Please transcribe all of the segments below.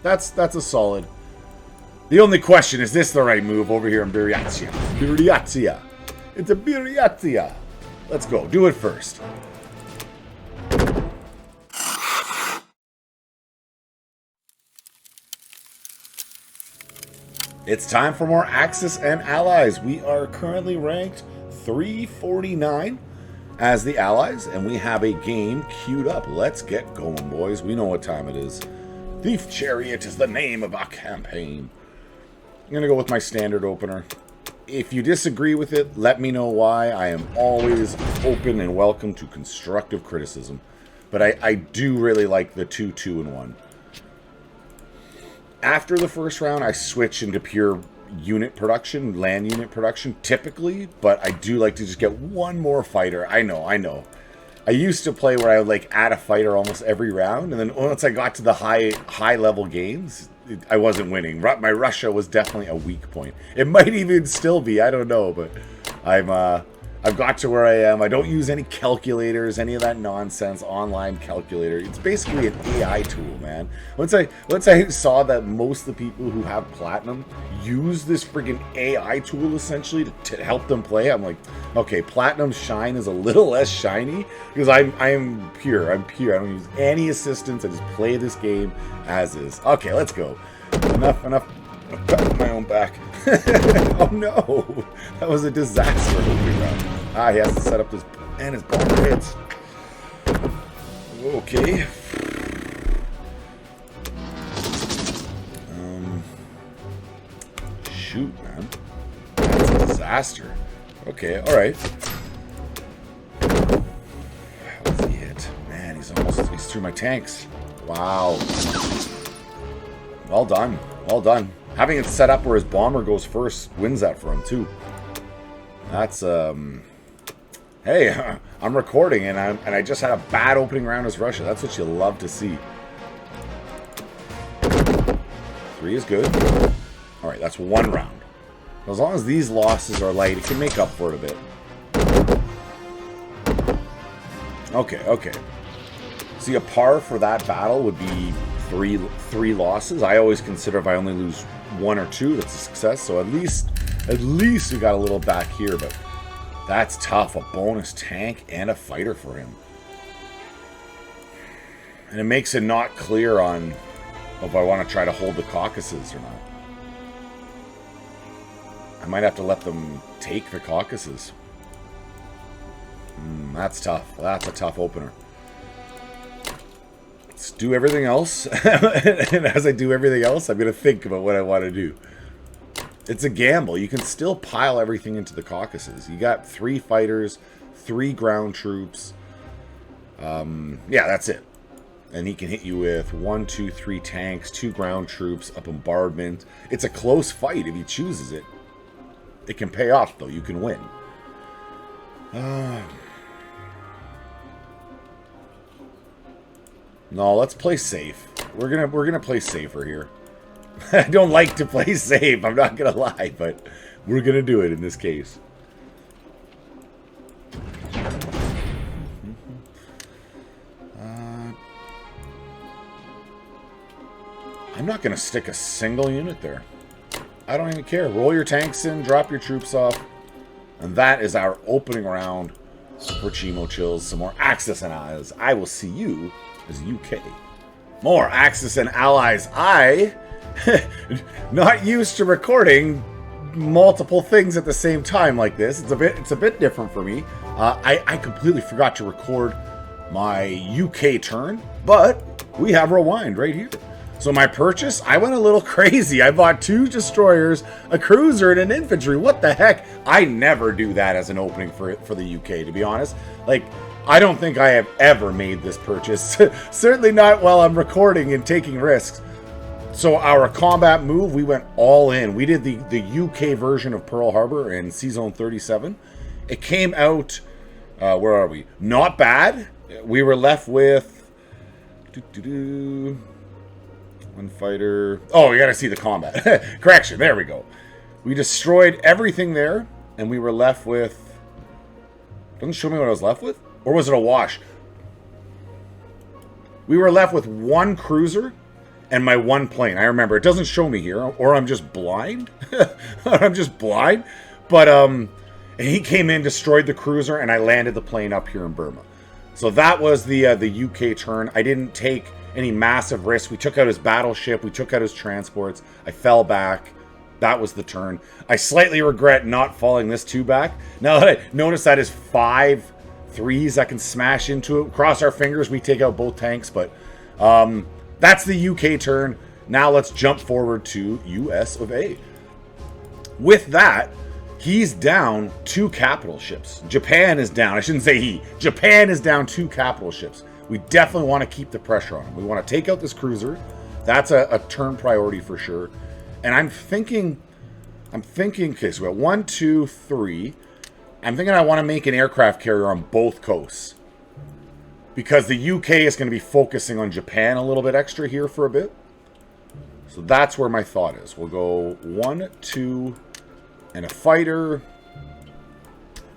That's a solid. The only question is this the right move over here in Biriatia? Biriatia. It's a Biriatia. Let's go. Do it first. It's time for more Axis and Allies. We are currently ranked 349 as the Allies, and we have a game queued up. Let's get going, boys. We know what time it is. Thief Chariot is the name of our campaign. I'm going to go with my standard opener. If you disagree with it, let me know why. I am always open and welcome to constructive criticism. But I do really like the 2-2-1. After the first round, I switch into pure unit production, land unit production, typically. But I do like to just get one more fighter. I know. I used to play where I would like add a fighter almost every round. And then once I got to the high level games, I wasn't winning. My Russia was definitely a weak point. It might even still be. I don't know. But I've got to where I am. I don't use any calculators, any of that nonsense, online calculator. It's basically an AI tool, man. Once I saw that most of the people who have platinum use this friggin' AI tool essentially to help them play, I'm like, okay, platinum shine is a little less shiny because I am pure. I'm pure. I don't use any assistance. I just play this game as is. Okay, let's go. Enough. I'm patting my own back. Oh no! That was a disaster opening round. He has to set up his bomber hits. Okay. Shoot, man. That's a disaster. Okay, alright. How was he hit? Man, he's through my tanks. Wow. Well done. Well done. Having it set up where his bomber goes first wins that for him, too. That's, hey, I'm recording, and I just had a bad opening round as Russia. That's what you love to see. 3 is good. Alright, that's 1 round. As long as these losses are light, it can make up for it a bit. Okay. See, a par for that battle would be three losses. I always consider if I only lose 1 or 2, that's a success. So at least we got a little back here, but that's tough. A bonus tank and a fighter for him. And it makes it not clear on if I want to try to hold the Caucasus or not. I might have to let them take the Caucasus. That's tough. That's a tough opener. Let's do everything else. And as I do everything else, I'm going to think about what I want to do. It's a gamble. You can still pile everything into the Caucasus. You got 3 fighters, 3 ground troops. Yeah, that's it. And he can hit you with 1, 2, 3 tanks, 2 ground troops, a bombardment. It's a close fight if he chooses it. It can pay off, though. You can win. No, let's play safe. We're gonna play safer here. I don't like to play safe, I'm not gonna lie, but we're gonna do it in this case. I'm not gonna stick a single unit there. I don't even care. Roll your tanks in, drop your troops off. And that is our opening round for Chimo Chills. Some more Axis and Allies. I will see you as UK. More Axis and Allies. I, not used to recording multiple things at the same time like this. It's a bit different for me. I completely forgot to record my UK turn, but we have Rewind right here. So my purchase, I went a little crazy. I bought 2 destroyers, a cruiser, and an infantry. What the heck? I never do that as an opening for the UK, to be honest. Like, I don't think I have ever made this purchase. Certainly not while I'm recording and taking risks. So our combat move, we went all in. We did the UK version of Pearl Harbor in C-Zone 37. It came out, where are we? Not bad. We were left with... One fighter. Oh, we gotta see the combat. Correction, there we go. We destroyed everything there, and we were left with... Doesn't show me what I was left with? Or was it a wash? We were left with 1 cruiser and my one plane. I remember, it doesn't show me here, or I'm just blind. I'm just blind. But he came in, destroyed the cruiser, and I landed the plane up here in Burma. So that was the UK turn. I didn't take any massive risks. We took out his battleship. We took out his transports. I fell back. That was the turn. I slightly regret not falling this 2 back. Now that I notice that is 5 3s I can smash into it. Cross our fingers, we take out both tanks. But that's the UK turn. Now let's jump forward to US of A. With that, he's down 2 capital ships. Japan is down. I shouldn't say he. Japan is down 2 capital ships. We definitely want to keep the pressure on him. We want to take out this cruiser. That's a turn priority for sure. And I'm thinking, okay, so we got 1, 2, 3. I'm thinking I want to make an aircraft carrier on both coasts. Because the UK is going to be focusing on Japan a little bit extra here for a bit. So that's where my thought is. We'll go 1, 2, and a fighter,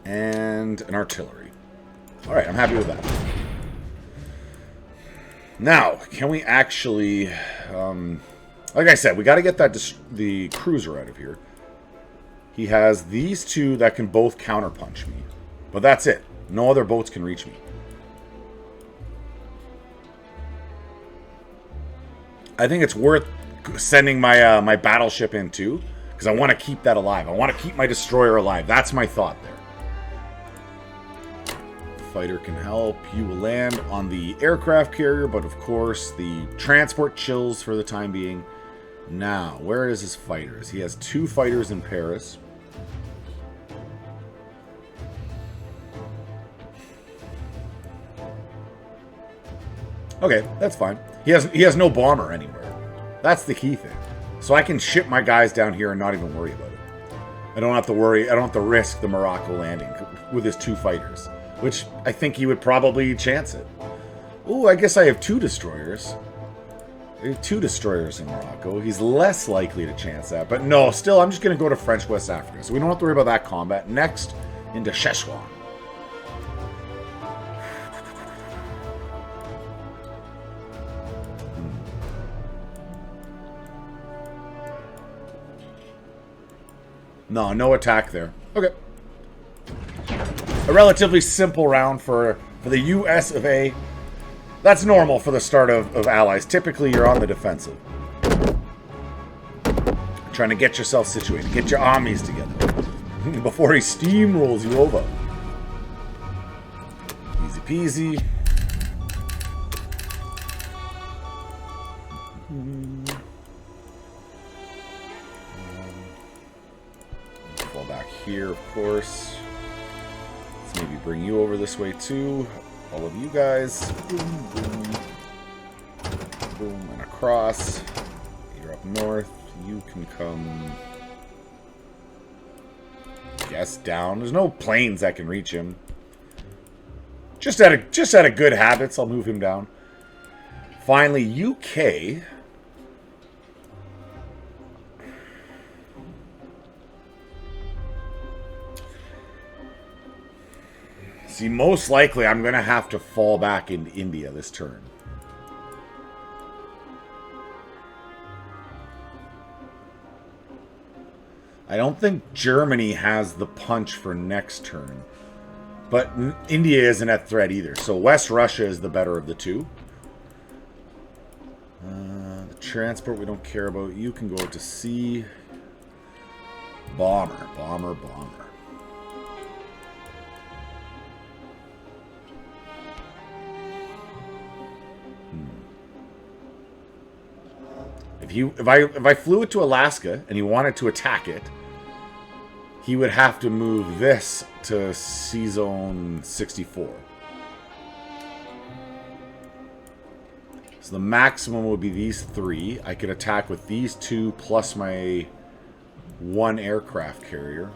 and an artillery. All right, I'm happy with that. Now, can we actually... like I said, we got to get the cruiser out of here. He has these 2 that can both counterpunch me. But that's it. No other boats can reach me. I think it's worth sending my my battleship in too, because I want to keep that alive. I want to keep my destroyer alive. That's my thought there. The fighter can help. You will land on the aircraft carrier, but of course the transport chills for the time being. Now, where is his fighters? He has 2 fighters in Paris. Okay, that's fine. He has no bomber anywhere. That's the key thing. So I can ship my guys down here and not even worry about it. I don't have to worry. I don't have to risk the Morocco landing with his 2 fighters, which I think he would probably chance it. Ooh, I guess I have 2 destroyers. I have 2 destroyers in Morocco. He's less likely to chance that. But no, still, I'm just going to go to French West Africa. So we don't have to worry about that combat. Next, into Szechuan. No attack there. Okay. A relatively simple round for the US of A. That's normal for the start of Allies. Typically, you're on the defensive. Trying to get yourself situated. Get your armies together. Before he steamrolls you over. Easy peasy. Fall back here, of course. Let's maybe bring you over this way, too. All of you guys. Boom, boom. Boom, and across. You're up north. You can come... Guess down. There's no planes that can reach him. Just out of good habits, I'll move him down. Finally, UK. See, most likely I'm going to have to fall back into India this turn. I don't think Germany has the punch for next turn. But India isn't at threat either. So West Russia is the better of the 2. The transport we don't care about. You can go out to sea. Bomber, bomber, bomber. If I flew it to Alaska and he wanted to attack it, he would have to move this to Sea Zone 64. So the maximum would be these 3. I could attack with these 2 plus my 1 aircraft carrier.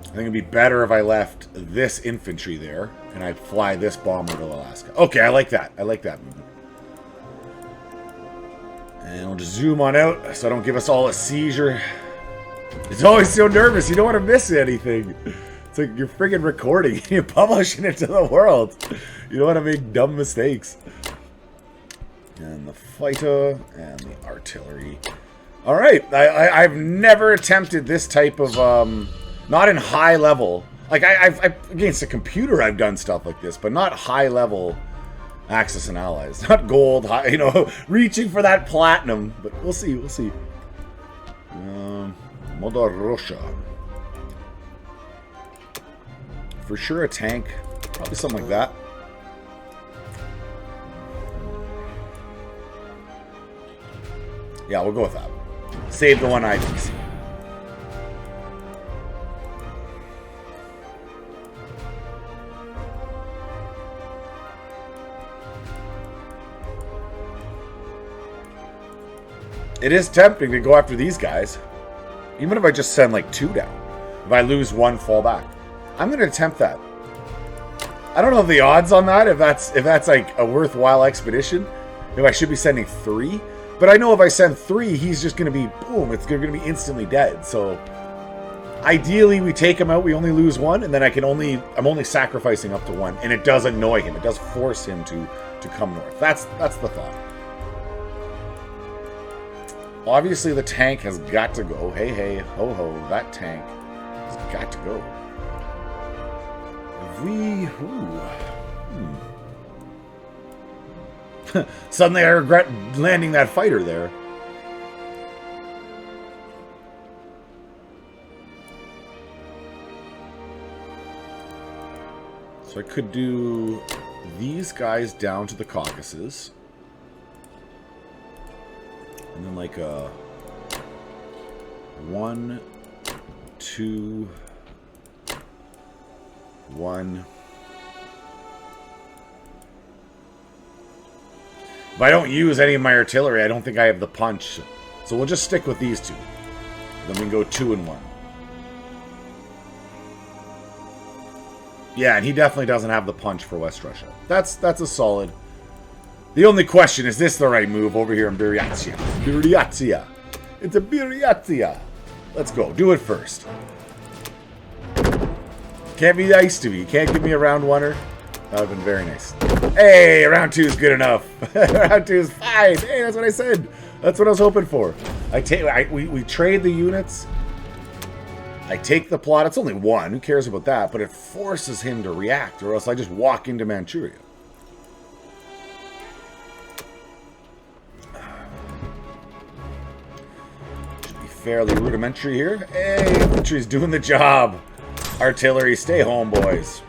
I think it'd be better if I left this infantry there and I fly this bomber to Alaska. Okay, I like that. I like that movement. And we'll just zoom on out so I don't give us all a seizure. It's always so nervous. You don't want to miss anything. It's like you're friggin' recording. You're publishing it to the world. You don't want to make dumb mistakes. And the fighter and the artillery. All right. I've never attempted this type of, not in high level. Like, I've against a computer, I've done stuff like this, but not high level Axis and Allies. Not gold, high, you know, reaching for that platinum. But we'll see, we'll see. Mother Russia. For sure a tank. Probably something like that. Yeah, we'll go with that. Save the one IPC. It is tempting to go after these guys. Even if I just send like 2 down. If I lose 1, fall back. I'm going to attempt that. I don't know the odds on that, if that's like a worthwhile expedition. If I should be sending 3. But I know if I send 3, he's just going to be, boom, it's going to be instantly dead. So ideally we take him out, we only lose 1, and then I'm only sacrificing up to 1. And it does annoy him. It does force him to come north. That's the thought. Obviously, the tank has got to go. Hey, hey, ho, ho. That tank has got to go. If we... Suddenly I regret landing that fighter there. So I could do these guys down to the Caucasus. And then like a 1, 2, 1. If I don't use any of my artillery, I don't think I have the punch. So we'll just stick with these 2. Then we can go 2 and 1. Yeah, and he definitely doesn't have the punch for West Russia. That's a solid. The only question, is this the right move over here in Buryatia? Buryatia. It's a Buryatia. Let's go. Do it first. Can't be nice to me. Can't give me a round 1-er. That would have been very nice. Hey, round 2 is good enough. Round 2 is fine. Hey, that's what I said. That's what I was hoping for. We trade the units. I take the plot. It's only 1. Who cares about that? But it forces him to react, or else I just walk into Manchuria. Fairly rudimentary here. Hey, infantry's doing the job. Artillery, stay home, boys.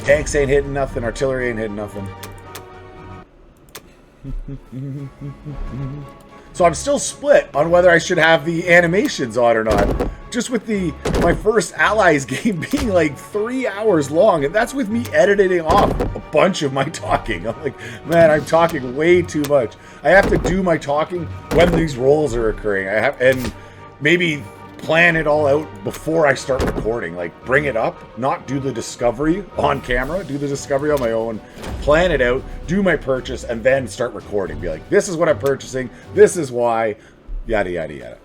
Tanks ain't hitting nothing. Artillery ain't hitting nothing. So I'm still split on whether I should have the animations on or not. Just with my first Allies game being like 3 hours long, and that's with me editing off a bunch of my talking. I'm like, man, I'm talking way too much. I have to do my talking when these rolls are occurring. And maybe plan it all out before I start recording. Like, bring it up, not do the discovery on camera, do the discovery on my own, plan it out, do my purchase, and then start recording. Be like, this is what I'm purchasing, this is why, yada, yada, yada.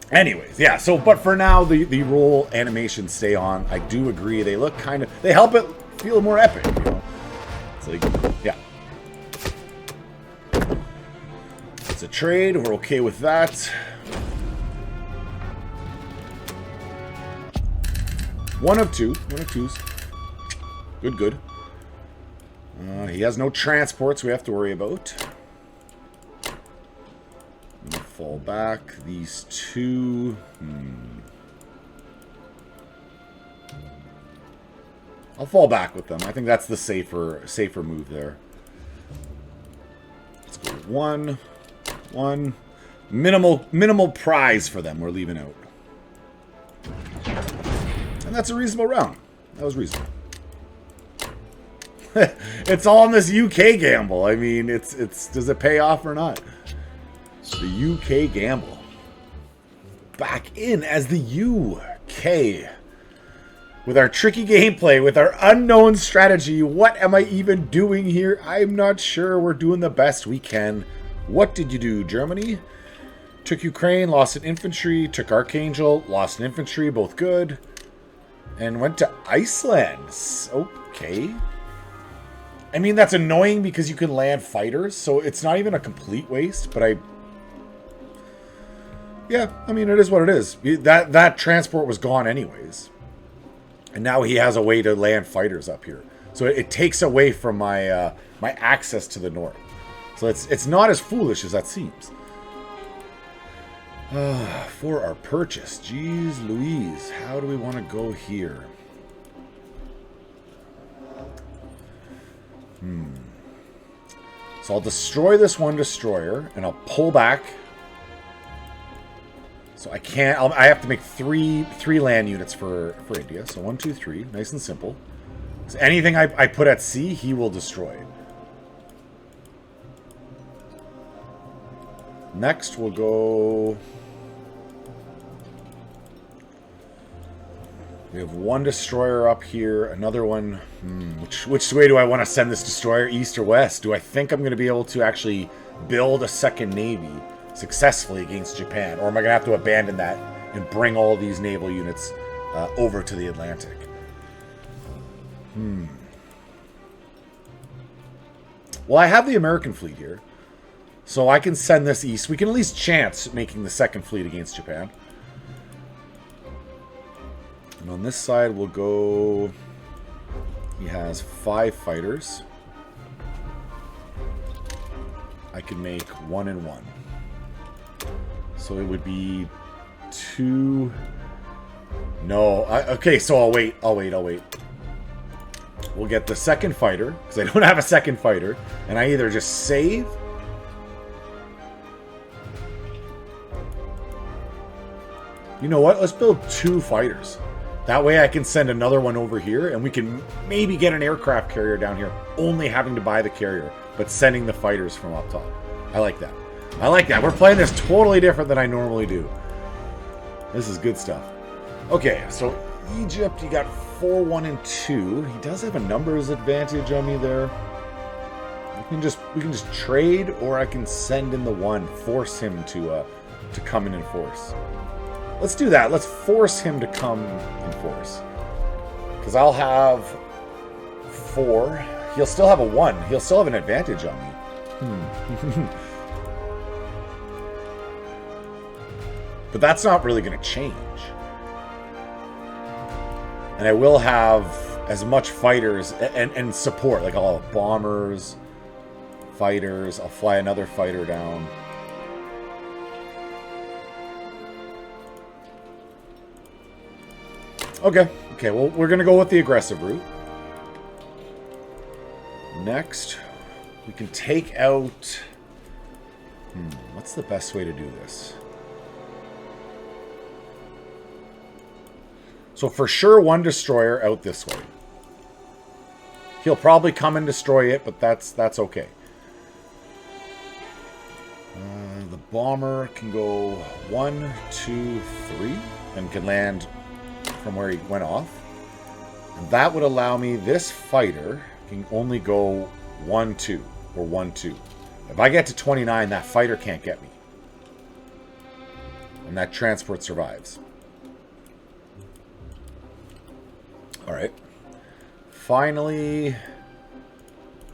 Anyways, yeah, so, but for now, the roll animations stay on. I do agree, they look kind of, they help it feel more epic, you know? It's like, yeah. It's a trade, we're okay with that. One of twos. Good. He has no transports we have to worry about. Fall back. These 2. I'll fall back with them. I think that's the safer move there. Let's go 1. Minimal prize for them we're leaving out. And that's a reasonable round. That was reasonable. It's all in this UK gamble. I mean, it's does it pay off or not? The UK gamble. Back in as the UK. With our tricky gameplay, with our unknown strategy. What am I even doing here? I'm not sure. We're doing the best we can. What did you do, Germany? Took Ukraine, lost an infantry. Took Archangel, lost an infantry. Both good. And went to Iceland. Okay. I mean, that's annoying because you can land fighters, so it's not even a complete waste, but yeah, I mean, it is what it is. That transport was gone anyways. And now he has a way to land fighters up here. So it takes away from my my access to the north. So it's not as foolish as that seems. For our purchase. Jeez Louise. How do we want to go here? So I'll destroy this one destroyer, and I'll pull back. So I can't. I have to make three land units for India. So 1, 2, 3, nice and simple. So anything I put at sea, he will destroy. Next, we'll go. We have one destroyer up here, another one. Which way do I want to send this destroyer, east or west? Do I think I'm going to be able to actually build a second navy successfully against Japan? Or am I going to have to abandon that and bring all these naval units over to the Atlantic? Well, I have the American fleet here, so I can send this east. We can at least chance making the second fleet against Japan. And on this side, we'll go... He has 5 fighters. I can make 1 and 1. So it would be 2... No. Okay, so I'll wait. We'll get the second fighter, because I don't have a second fighter. And I either just save... You know what? Let's build 2 fighters. That way I can send another one over here, and we can maybe get an aircraft carrier down here, only having to buy the carrier, but sending the fighters from up top. I like that. I like that. We're playing this totally different than I normally do. This is good stuff. Okay, so Egypt, you got 4, 1, and 2. He does have a numbers advantage on me there. We can just trade, or I can send in the 1, force him to come in force. Let's do that. Let's force him to come in force. Because I'll have 4. He'll still have a 1. He'll still have an advantage on me. But that's not really going to change. And I will have as much fighters and support. Like I'll have bombers, fighters. I'll fly another fighter down. Okay, well, we're going to go with the aggressive route. Next, we can take out... what's the best way to do this? So for sure, 1 destroyer out this way. He'll probably come and destroy it, but that's okay. The bomber can go 1, 2, 3, and can land from where he went off. And that would allow me, this fighter can only go 1, 2, or 1, 2. If I get to 29, that fighter can't get me. And that transport survives. Alright. Finally,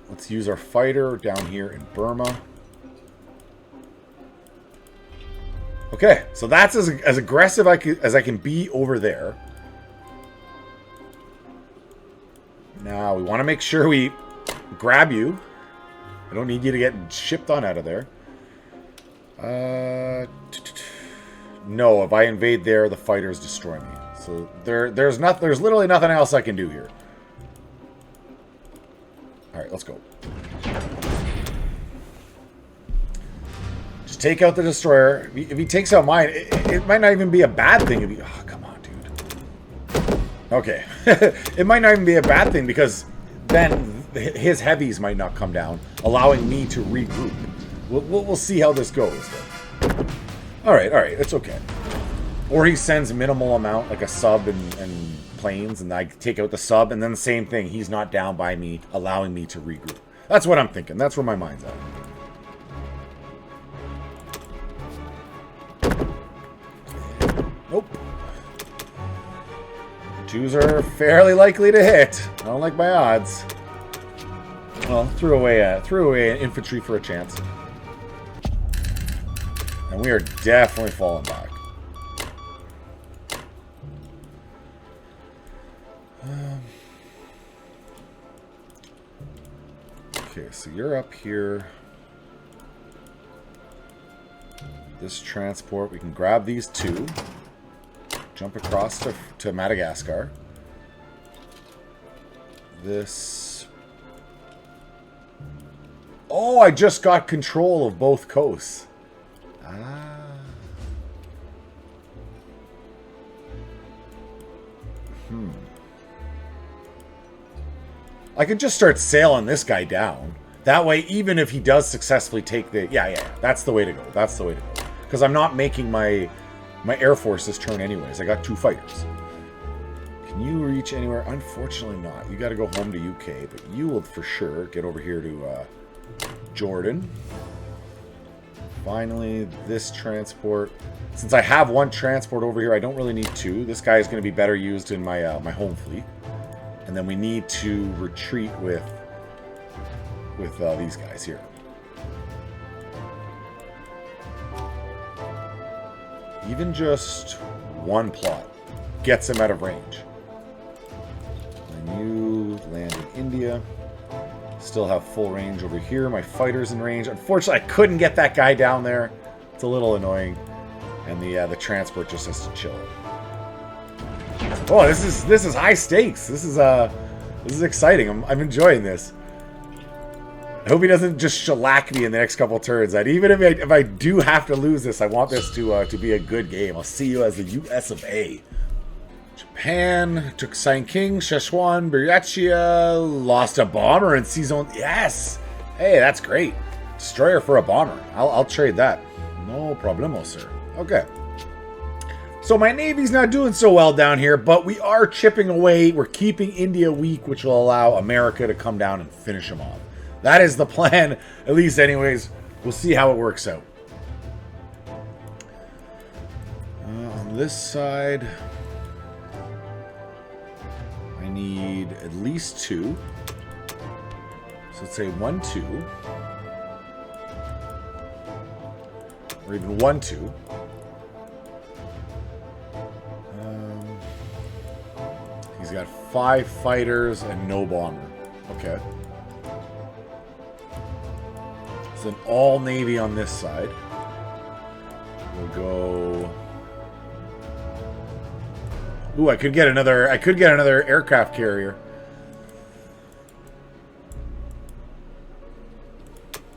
let's use our fighter down here in Burma. Okay, so that's as aggressive as I can be over there. Now, we want to make sure we grab you. I don't need you to get shipped on out of there. No, if I invade there, the fighters destroy me. So there's literally nothing else I can do here. Alright, let's go. Just take out the destroyer. If he takes out mine, it might not even be a bad thing. Oh, come on, dude. Okay. It might not even be a bad thing, because then his heavies might not come down, allowing me to regroup. We'll see how this goes. Alright, it's okay. Or he sends minimal amount, like a sub and planes, and I take out the sub, and then the same thing. He's not down by me, allowing me to regroup. That's what I'm thinking. That's where my mind's at. Nope. Twos are fairly likely to hit. I don't like my odds. Well, threw away an infantry for a chance. And we are definitely falling back. Okay, so you're up here. This transport, we can grab these two. Jump across to Madagascar. This... Oh, I just got control of both coasts. Ah. I could just start sailing this guy down. That way, even if he does successfully take the... Yeah, that's the way to go. That's the way to go. Because I'm not making my Air Force this turn anyways. I got 2 fighters. Can you reach anywhere? Unfortunately not. You got to go home to UK, but you will for sure get over here to Jordan. Finally, this transport. Since I have 1 transport over here, I don't really need 2. This guy is going to be better used in my my home fleet. And then we need to retreat with these guys here. Even just 1 plot gets him out of range. And you land in India. Still have full range over here. My fighter's in range. Unfortunately, I couldn't get that guy down there. It's a little annoying. And the transport just has to chill. Oh, this is high stakes. This is exciting. I'm enjoying this. I hope he doesn't just shellac me in the next couple turns. Even if I do have to lose this, I want this to be a good game. I'll see you as the US of A. Japan took Sanking, Szechuan, Buryatia, lost a bomber in Season. Yes, hey, that's great. Destroyer for a bomber. I'll trade that. No problemo, sir. Okay. So my Navy's not doing so well down here, but we are chipping away. We're keeping India weak, which will allow America to come down and finish them off. That is the plan, at least anyways. We'll see how it works out. On this side, I need at least 2. So let's say 1, 2. Or even 1, 2. He's got 5 fighters and no bomber. Okay. It's an all Navy on this side. We'll go. Ooh, I could get another aircraft carrier.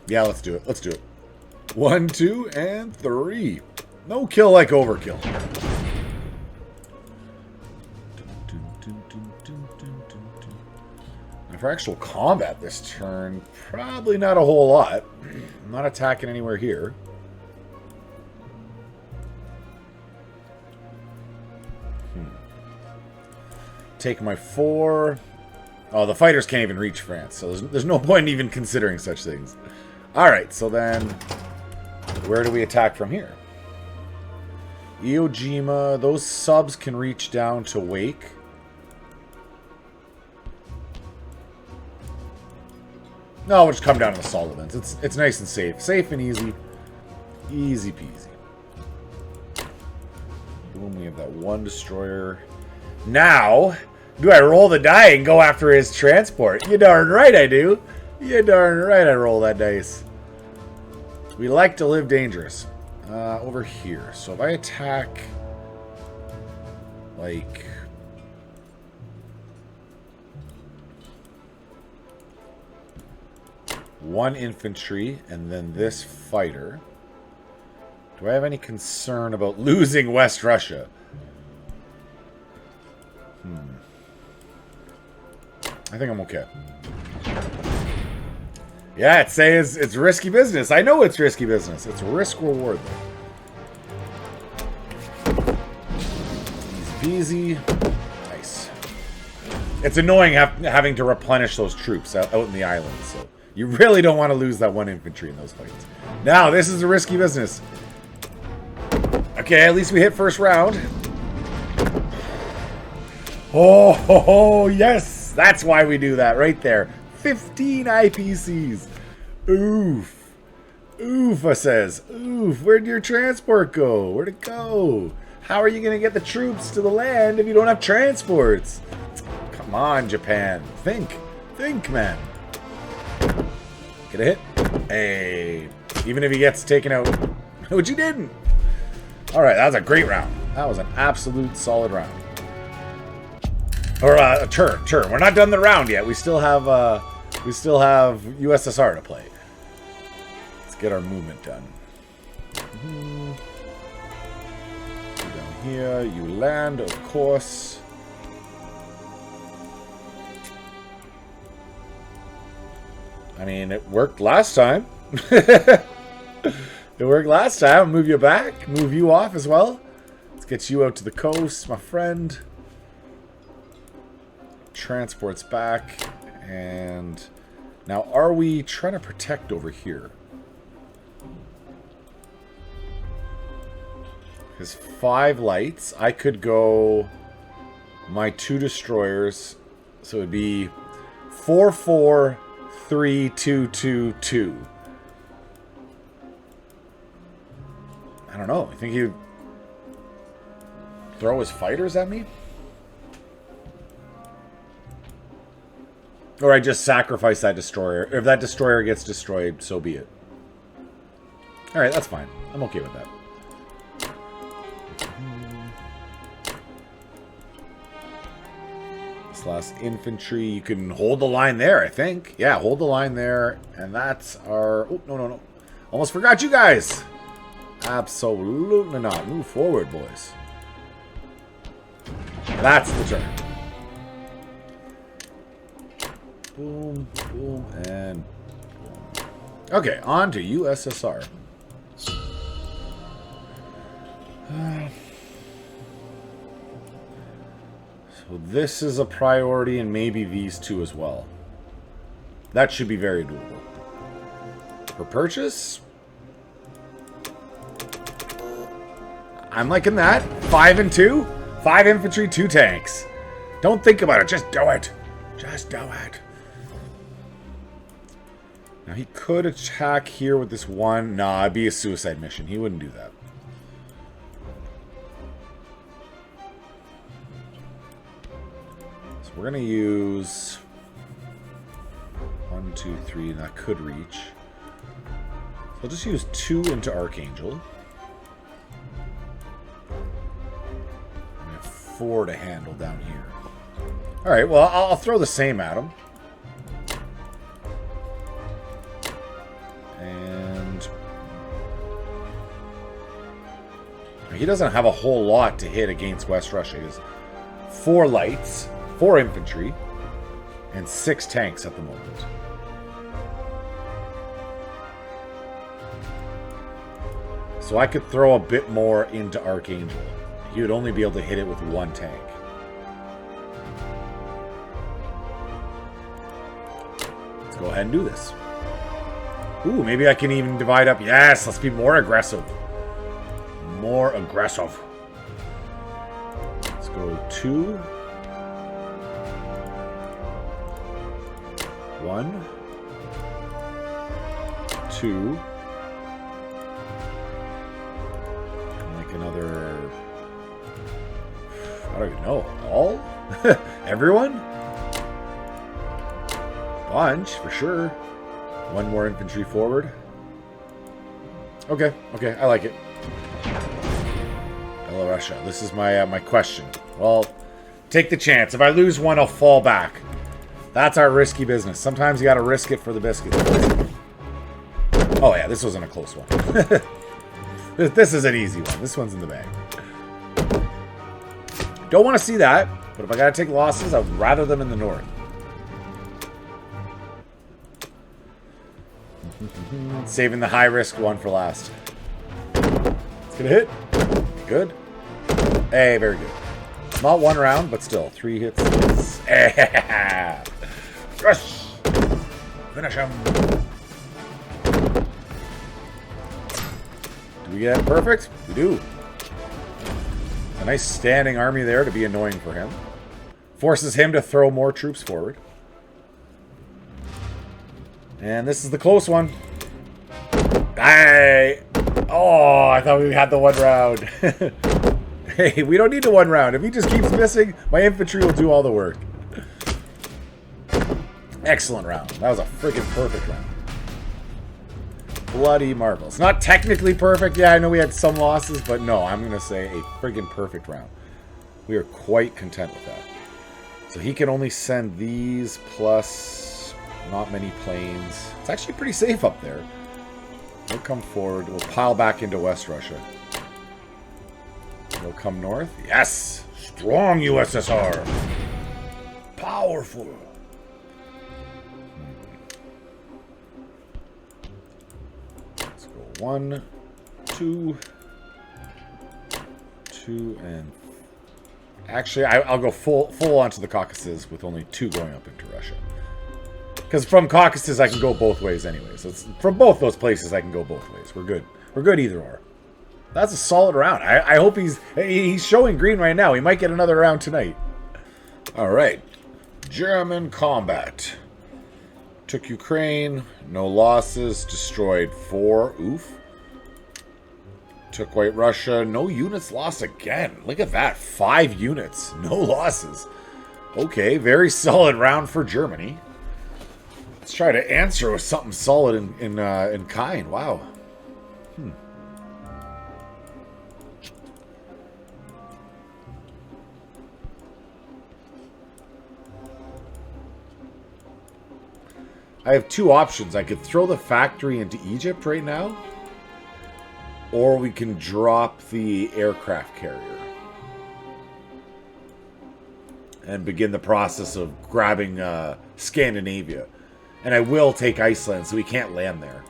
Yeah, let's do it. Let's do it. 1, 2, and 3. No kill like overkill. For actual combat this turn, probably not a whole lot. I'm not attacking anywhere here. Take my 4. Oh, the fighters can't even reach France, so there's no point in even considering such things. Alright, so then, where do we attack from here? Iwo Jima, those subs can reach down to Wake. No, we'll just come down to the Sullivans. It's nice and safe. Safe and easy. Easy peasy. Boom, we have that 1 destroyer. Now, do I roll the die and go after his transport? You darn right I do. You darn right I roll that dice. We like to live dangerous. Over here. So if I attack, like... one infantry, and then this fighter. Do I have any concern about losing West Russia? I think I'm okay. Yeah, it says it's risky business. I know it's risky business. It's risk reward, though. Easy peasy. Nice. It's annoying having to replenish those troops out in the islands, so you really don't want to lose that 1 infantry in those fights. Now, this is a risky business. Okay, at least we hit first round. Oh, yes. That's why we do that right there. 15 IPCs. Oof. Oofa says, oof, where'd your transport go? Where'd it go? How are you going to get the troops to the land if you don't have transports? Come on, Japan. Think. Think, man. Get a hit? Hey. Even if he gets taken out. Which he didn't. Alright, that was a great round. That was an absolute solid round. Or a turn. We're not done the round yet. We still have USSR to play. Let's get our movement done. You down here. You land, of course. I mean, it worked last time. It worked last time. I'll move you back. Move you off as well. Let's get you out to the coast, my friend. Transports back. And now, are we trying to protect over here? Because 5 lights. I could go my 2 destroyers. So it would be 4-4, 3-2-2-2. I don't know. I think he'd throw his fighters at me? Or I just sacrifice that destroyer. If that destroyer gets destroyed, so be it. Alright, that's fine. I'm okay with that. This last infantry, you can hold the line there, I think. Yeah, hold the line there. And that's our... Oh, no. Almost forgot you guys. Absolutely not. Move forward, boys. That's the turn. Boom, boom, and boom. Okay, on to USSR. So this is a priority, and maybe these two as well. That should be very doable. For purchase? I'm liking that. 5 and 2. 5 infantry, 2 tanks. Don't think about it. Just do it. Just do it. Now, he could attack here with this one. Nah, it'd be a suicide mission. He wouldn't do that. So we're going to use 1, 2, 3. And that could reach. So I'll just use 2 into Archangel. 4 to handle down here. Alright, well, I'll throw the same at him. And he doesn't have a whole lot to hit against West Russia. He has 4 lights, 4 infantry, and 6 tanks at the moment. So I could throw a bit more into Archangel. He would only be able to hit it with 1 tank. Let's go ahead and do this. Ooh, maybe I can even divide up. Yes, let's be more aggressive. More aggressive. Let's go 2. 1. 2. And like another... I don't even know. All? Everyone? Bunch, for sure. 1 more infantry forward. Okay, I like it. Belarusia. This is my my question. Well, take the chance. If I lose 1, I'll fall back. That's our risky business. Sometimes you gotta risk it for the biscuit. Oh yeah, this wasn't a close one. This is an easy one. This one's in the bag. Don't want to see that, but if I gotta take losses, I'd rather them in the north. Saving the high-risk one for last. It's gonna hit. Good. Hey, very good. Not 1 round, but still. 3 hits. Yes! Finish him. Do we get it perfect? We do. A nice standing army there to be annoying for him. Forces him to throw more troops forward. And this is the close one. I thought we had the 1 round. Hey, we don't need the 1 round. If he just keeps missing, my infantry will do all the work. Excellent round. That was a freaking perfect round. Bloody marbles. Not technically perfect. Yeah, I know we had some losses, but no, I'm going to say a friggin' perfect round. We are quite content with that. So he can only send these plus not many planes. It's actually pretty safe up there. We'll come forward. We'll pile back into West Russia. We'll come north. Yes! Strong USSR. Powerful. Let's go 1, 2, 2, and... Actually, I'll go full onto the Caucasus with only 2 going up into Russia. Because from Caucasus, I can go both ways anyway. So it's, from both those places, I can go both ways. We're good. We're good either or. That's a solid round. I hope he's showing green right now. He might get another round tonight. All right. German combat. Took Ukraine. No losses. Destroyed 4. Oof. Took White Russia. No units lost again. Look at that. 5 units. No losses. Okay. Very solid round for Germany. Let's try to answer with something solid in kind. Wow. I have 2 options. I could throw the factory into Egypt right now, or we can drop the aircraft carrier and begin the process of grabbing Scandinavia. And I will take Iceland, so we can't land there.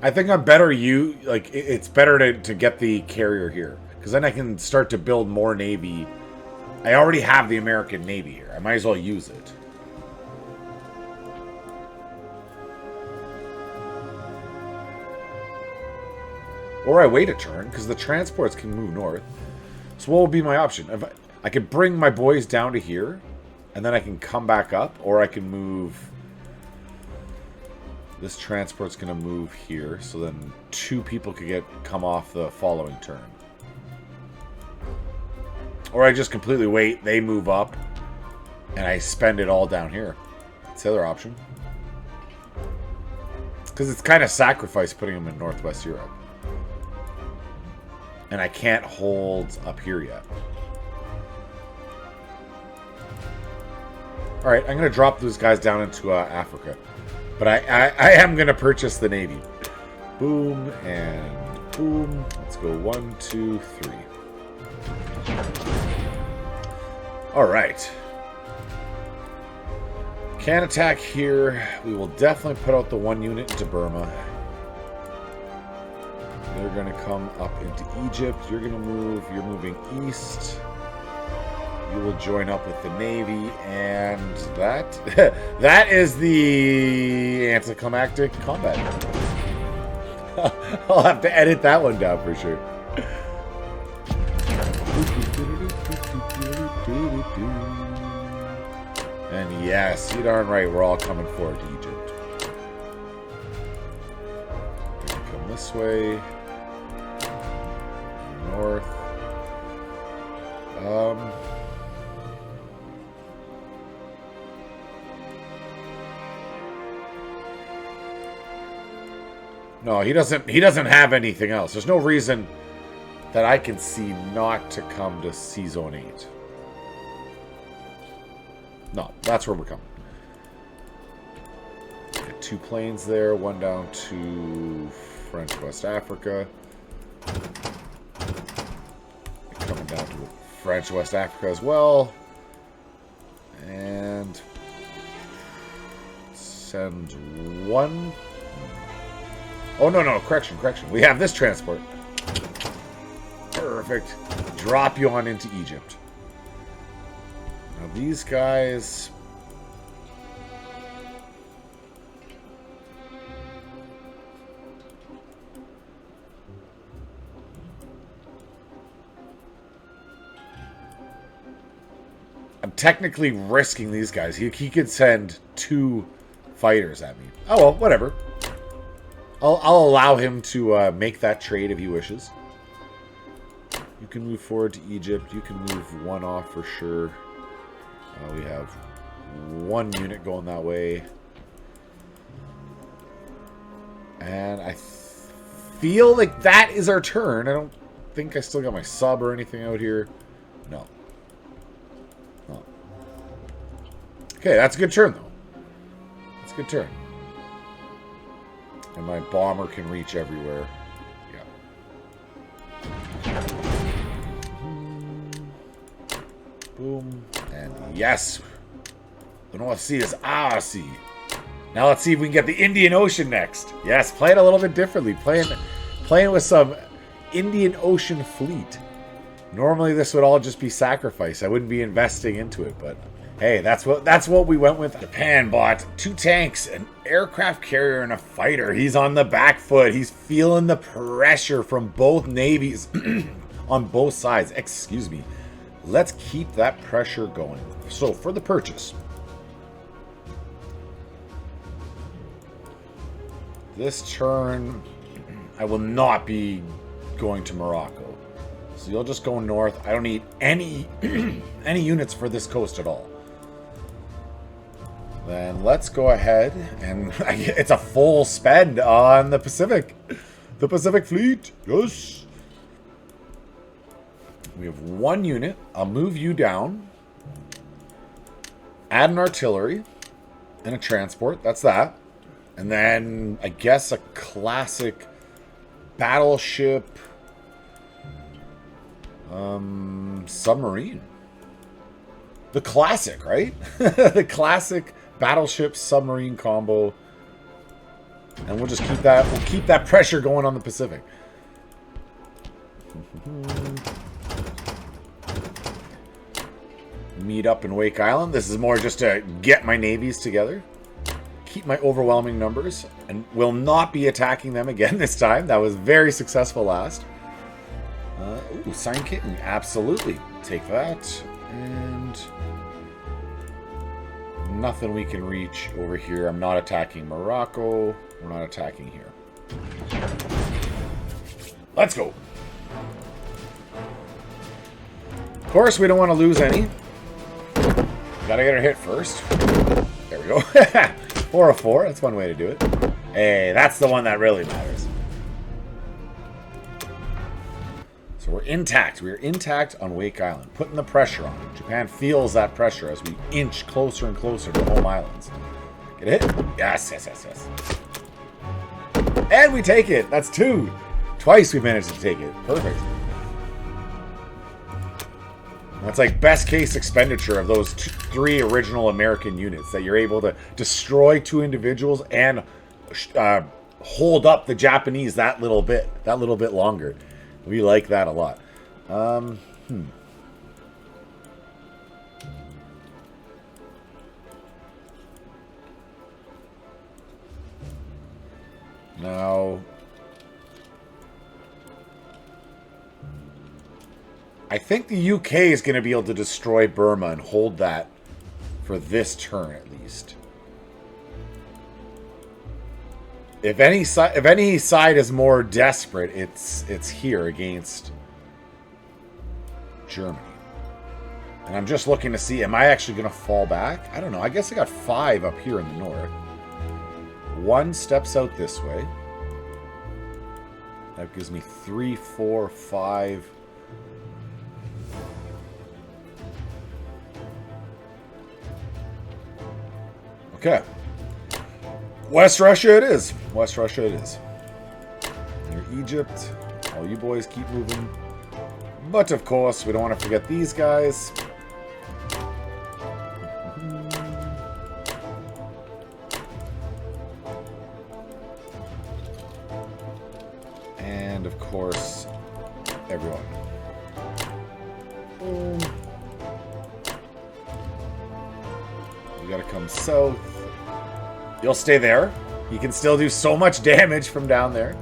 I think I'm better it's better to get the carrier here, because then I can start to build more navy. I already have the American Navy here. I might as well use it. Or I wait a turn, because the transports can move north. So what would be my option? If I could bring my boys down to here, and then I can come back up, or I can move... This transport's going to move here, so then 2 people could come off the following turn. Or I just completely wait, they move up, and I spend it all down here. That's the other option. Because it's kind of sacrifice putting them in Northwest Europe. And I can't hold up here yet. Alright, I'm going to drop those guys down into Africa. But I am going to purchase the Navy. Boom and boom. Let's go 1, 2, 3. Alright. Can attack here. We will definitely put out the 1 unit into Burma. They're going to come up into Egypt. You're going to move. You're moving east. You will join up with the Navy, and that is the anticlimactic combat. I'll have to edit that one down for sure. And yes, you darn right, we're all coming forward to Egypt. Come this way. North. No, he doesn't have anything else. There's no reason that I can see not to come to C-Zone 8. No, that's where we're coming. Got 2 planes there, 1 down to French West Africa. Coming down to French West Africa as well. And send 1. Oh, no, correction. We have this transport. Perfect. Drop you on into Egypt. Now these guys... I'm technically risking these guys. He could send 2 fighters at me. Oh, well, whatever. I'll allow him to make that trade if he wishes. You can move forward to Egypt. You can move 1 off for sure. We have 1 unit going that way. And I feel like that is our turn. I don't think I still got my sub or anything out here. No. Oh. Okay, that's a good turn, though. That's a good turn. And my bomber can reach everywhere. Yeah. Boom. And yes. The North Sea is our sea. Now let's see if we can get the Indian Ocean next. Yes, play it a little bit differently. Playing with some Indian Ocean fleet. Normally this would all just be sacrifice. I wouldn't be investing into it, but hey, that's what we went with. Japan bought 2 tanks, an aircraft carrier, and a fighter. He's on the back foot. He's feeling the pressure from both navies on both sides. Excuse me. Let's keep that pressure going. So for the purchase, this turn, I will not be going to Morocco. So you'll just go north. I don't need any any units for this coast at all. Then let's go ahead and it's a full spend on the Pacific. The Pacific Fleet. Yes. We have 1 unit. I'll move you down. Add an artillery and a transport. That's that. And then I guess a classic battleship submarine. The classic, right? The classic battleship submarine combo. And we'll just keep that pressure going on the Pacific. Meet up in Wake Island. This is more just to get my navies together. Keep my overwhelming numbers. And will not be attacking them again this time. That was very successful last. Ooh, sign kitten. Absolutely. Take that. And nothing we can reach over here. I'm not attacking Morocco. We're not attacking here. Let's go. Of course, we don't want to lose any. Gotta get her hit first. There we go. 404. That's one way to do it. Hey, that's the one that really matters. So we're intact. We're intact on Wake Island. Putting the pressure on. Japan feels that pressure as we inch closer and closer to home islands. Get a hit? Yes, yes, yes, yes. And we take it. That's 2. Twice we managed to take it. Perfect. That's like best case expenditure of those 3 original American units, that you're able to destroy 2 individuals and hold up the Japanese that little bit longer. We like that a lot. Now, I think the UK is going to be able to destroy Burma and hold that for this turn at least. If any side is more desperate, it's here against Germany. And I'm just looking to see, am I actually going to fall back? I don't know. I guess I got 5 up here in the north. 1 steps out this way. That gives me 3, 4, 5. Okay. West Russia it is. West Russia it is. Near Egypt. All you boys keep moving. But of course, we don't want to forget these guys. And of course, everyone. got to come south. You'll stay there. He can still do so much damage from down there.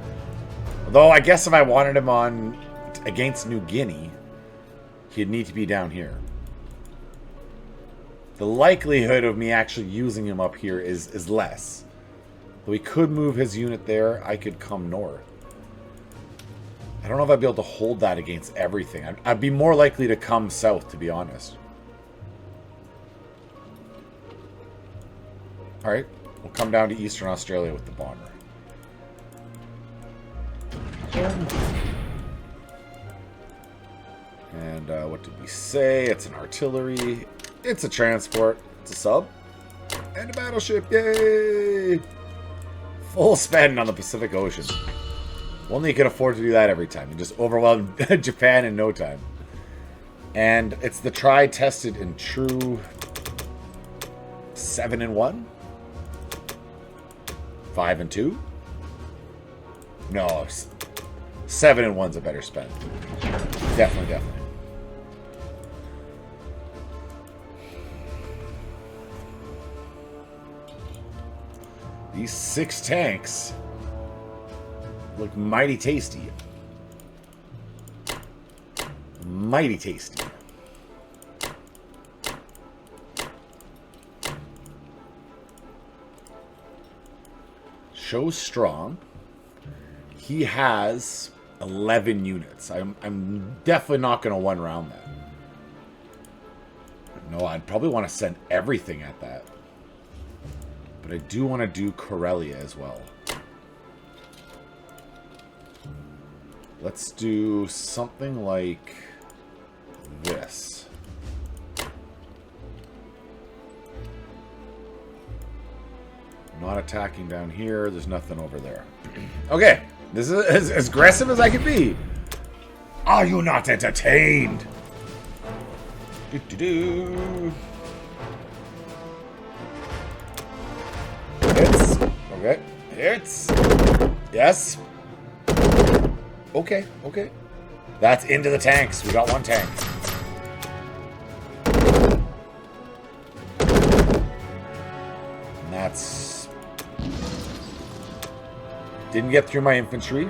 Although, I guess if I wanted him on against New Guinea, he'd need to be down here. The likelihood of me actually using him up here is less. Though he could move his unit there, I could come north. I don't know if I'd be able to hold that against everything. I'd be more likely to come south, to be honest. Alright, we'll come down to Eastern Australia with the bomber. And what did we say? It's an artillery. It's a transport. It's a sub. And a battleship. Yay! Full spend on the Pacific Ocean. Only you can afford to do that every time. You just overwhelm Japan in no time. And it's the tried, tested, and true 7-1? 5-2? No, 7-1's a better spend. Definitely. These 6 tanks look mighty tasty. Mighty tasty. Shows strong. He has 11 units. I'm definitely not going to one round that. No, I'd probably want to send everything at that. But I do want to do Karelia as well. Let's do something like this. Not attacking down here. There's nothing over there. Okay. This is as aggressive as I can be. Are you not entertained? Do-do-do. Hits. Okay. Hits. Yes. Okay. That's into the tanks. We got one tank. And that's... Didn't get through my infantry.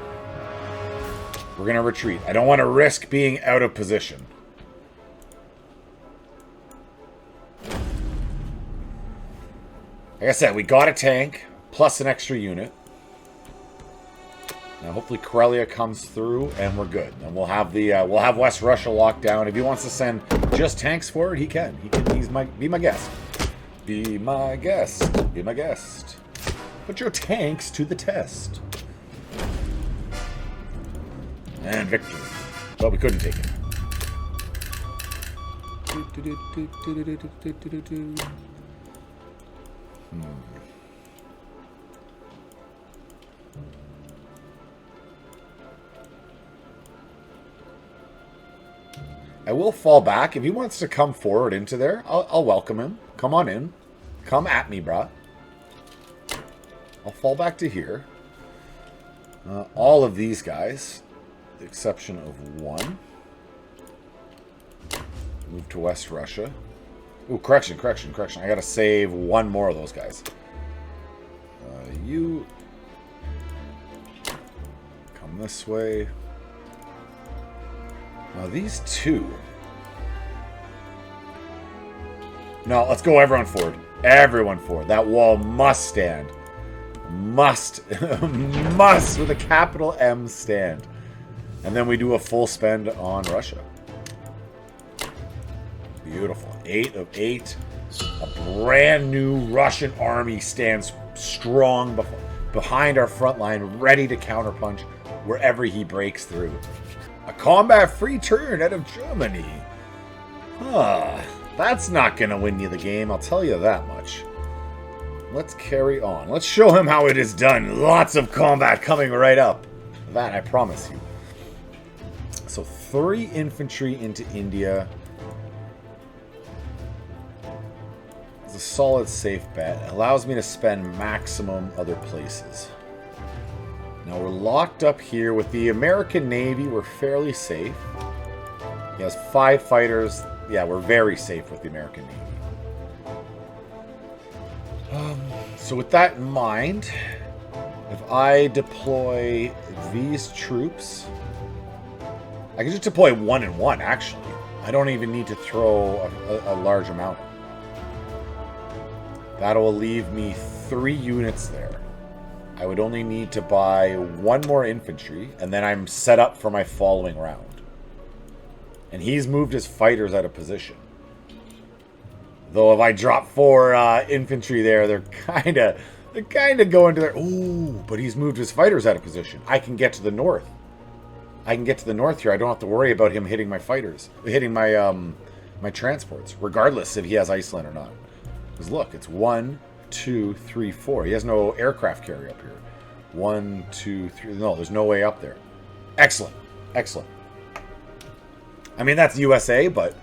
We're going to retreat. I don't want to risk being out of position. Like I said, we got a tank plus an extra unit. Now hopefully Karelia comes through and we're good. And we'll have West Russia locked down. If he wants to send just tanks forward, he can. Be my guest. Be my guest. Be my guest. Put your tanks to the test. And victory. Well, we couldn't take it. I will fall back. If he wants to come forward into there, I'll welcome him. Come on in. Come at me, brah. I'll fall back to here. All of these guys, with the exception of one. Move to West Russia. Ooh, correction. I gotta save one more of those guys. You come this way. Now these two. No, let's go everyone forward. Everyone forward. That wall must stand. Must with a capital M stand. And then we do a full spend on Russia. Beautiful. 8 of 8. A brand new Russian army stands strong behind our front line, ready to counterpunch wherever he breaks through. A combat-free turn out of Germany. That's not going to win you the game, I'll tell you that much. Let's carry on. Let's show him how it is done. Lots of combat coming right up. That, I promise you. So 3 infantry into India. It's a solid, safe bet. It allows me to spend maximum other places. Now we're locked up here with the American Navy. We're fairly safe. He has 5 fighters. Yeah, we're very safe with the American Navy. So with that in mind, if I deploy these troops, I can just deploy 1 and 1, actually. I don't even need to throw a large amount. That'll leave me 3 units there. I would only need to buy 1 more infantry, and then I'm set up for my following round. And he's moved his fighters out of position. Though if I drop 4 infantry there, they're kind of going to their... Ooh, but he's moved his fighters out of position. I can get to the north. I can get to the north here. I don't have to worry about him hitting my fighters, hitting my my transports, regardless if he has Iceland or not. Because look, it's 1, 2, 3, 4. He has no aircraft carrier up here. 1, 2, 3. No, there's no way up there. Excellent, excellent. I mean, that's USA, but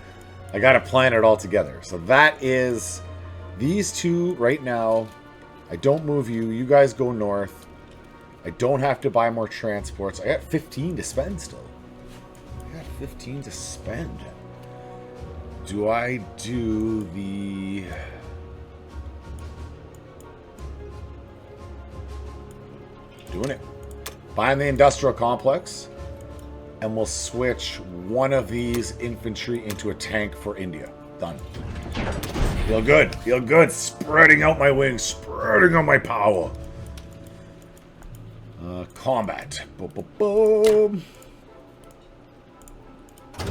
I got to plan it all together. So that is these 2 right now. I don't move you. You guys go north. I don't have to buy more transports. I got 15 to spend still. I got 15 to spend. Do I do the... Doing it. Buying the industrial complex. And we'll switch 1 of these infantry into a tank for India. Done. Feel good. Feel good. Spreading out my wings. Spreading out my power. Combat. Boom, boom, boom.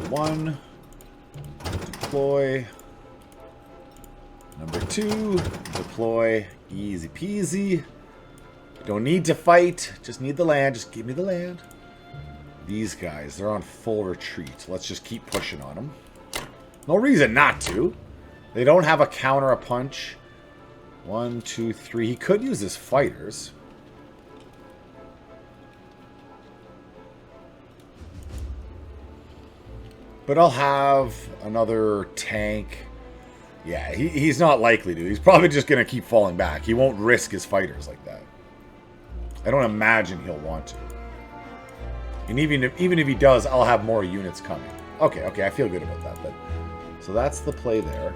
1. Deploy. Number 2. Deploy. Easy peasy. Don't need to fight. Just need the land. Just give me the land. These guys, they're on full retreat. Let's just keep pushing on them. No reason not to. They don't have a counter a punch. 1, 2, 3. He could use his fighters. But I'll have another tank. Yeah, he's not likely to. He's probably just going to keep falling back. He won't risk his fighters like that. I don't imagine he'll want to. And even if he does, I'll have more units coming. Okay, I feel good about that. But so that's the play there.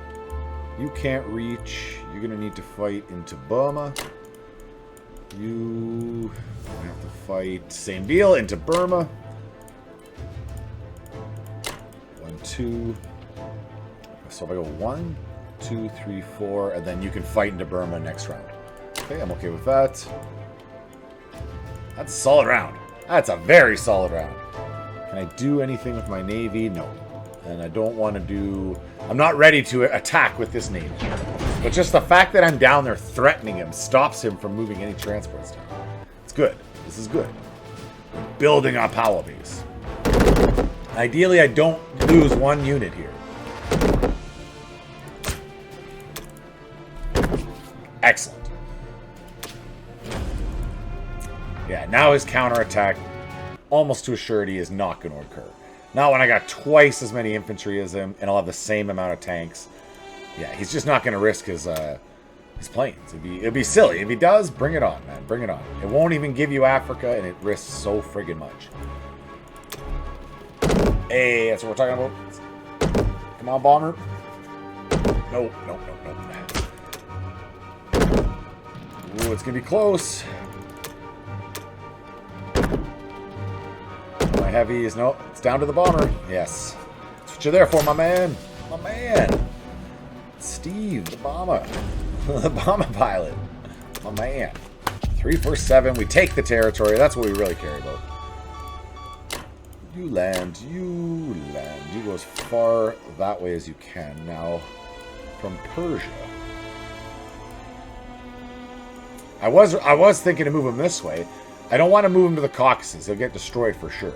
You can't reach. You're going to need to fight into Burma. You have to fight, same deal, into Burma. 1, 2. So if I go 1, 2, 3, 4, and then you can fight into Burma next round. Okay, I'm okay with that. That's a solid round. That's a very solid round. Can I do anything with my navy? No. And I don't want to do... I'm not ready to attack with this navy. But just the fact that I'm down there threatening him stops him from moving any transports down. It's good. This is good. Building a power base. Ideally, I don't lose 1 unit here. Excellent. Yeah, now his counterattack, almost to a surety, is not going to occur. Not when I got twice as many infantry as him, and I'll have the same amount of tanks. Yeah, he's just not going to risk his planes. It'd be silly. If he does, bring it on, man. Bring it on. It won't even give you Africa, and it risks so friggin' much. Hey, that's what we're talking about. Come on, bomber. Nope. Ooh, it's going to be close. My heavy is... No, it's down to the bomber. Yes. That's what you're there for, my man. My man. Steve, the bomber. The bomber pilot. My man. 347. We take the territory. That's what we really care about. You land. You land. You go as far that way as you can. Now, from Persia. I was thinking to move him this way. I don't want to move him to the Caucasus. He'll get destroyed for sure.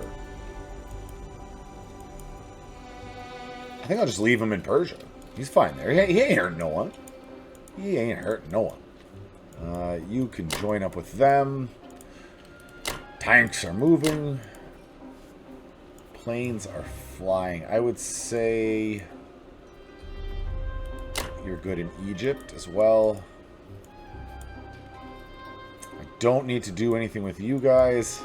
I think I'll just leave him in Persia. He's fine there. He ain't hurting no one. He ain't hurting no one. You can join up with them. Tanks are moving. Planes are flying. I would say you're good in Egypt as well. I don't need to do anything with you guys.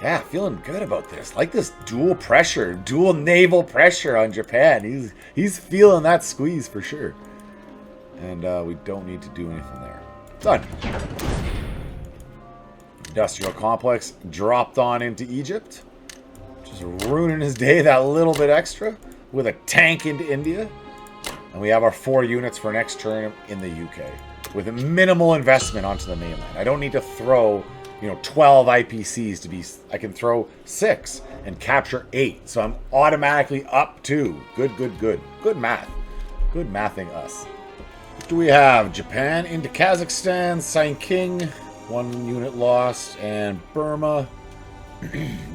Yeah, feeling good about this. Like this dual pressure, dual naval pressure on Japan. He's feeling that squeeze for sure. And we don't need to do anything there. Done. Industrial complex dropped on into Egypt. Just ruining his day that little bit extra with a tank into India. And we have our 4 units for next turn in the UK. With a minimal investment onto the mainland. I don't need to throw, 12 IPCs to be... I can throw 6 and capture 8. So I'm automatically up 2. Good, good, good. Good math. Good mathing us. What do we have? Japan into Kazakhstan. Sign King. 1 unit lost. And Burma.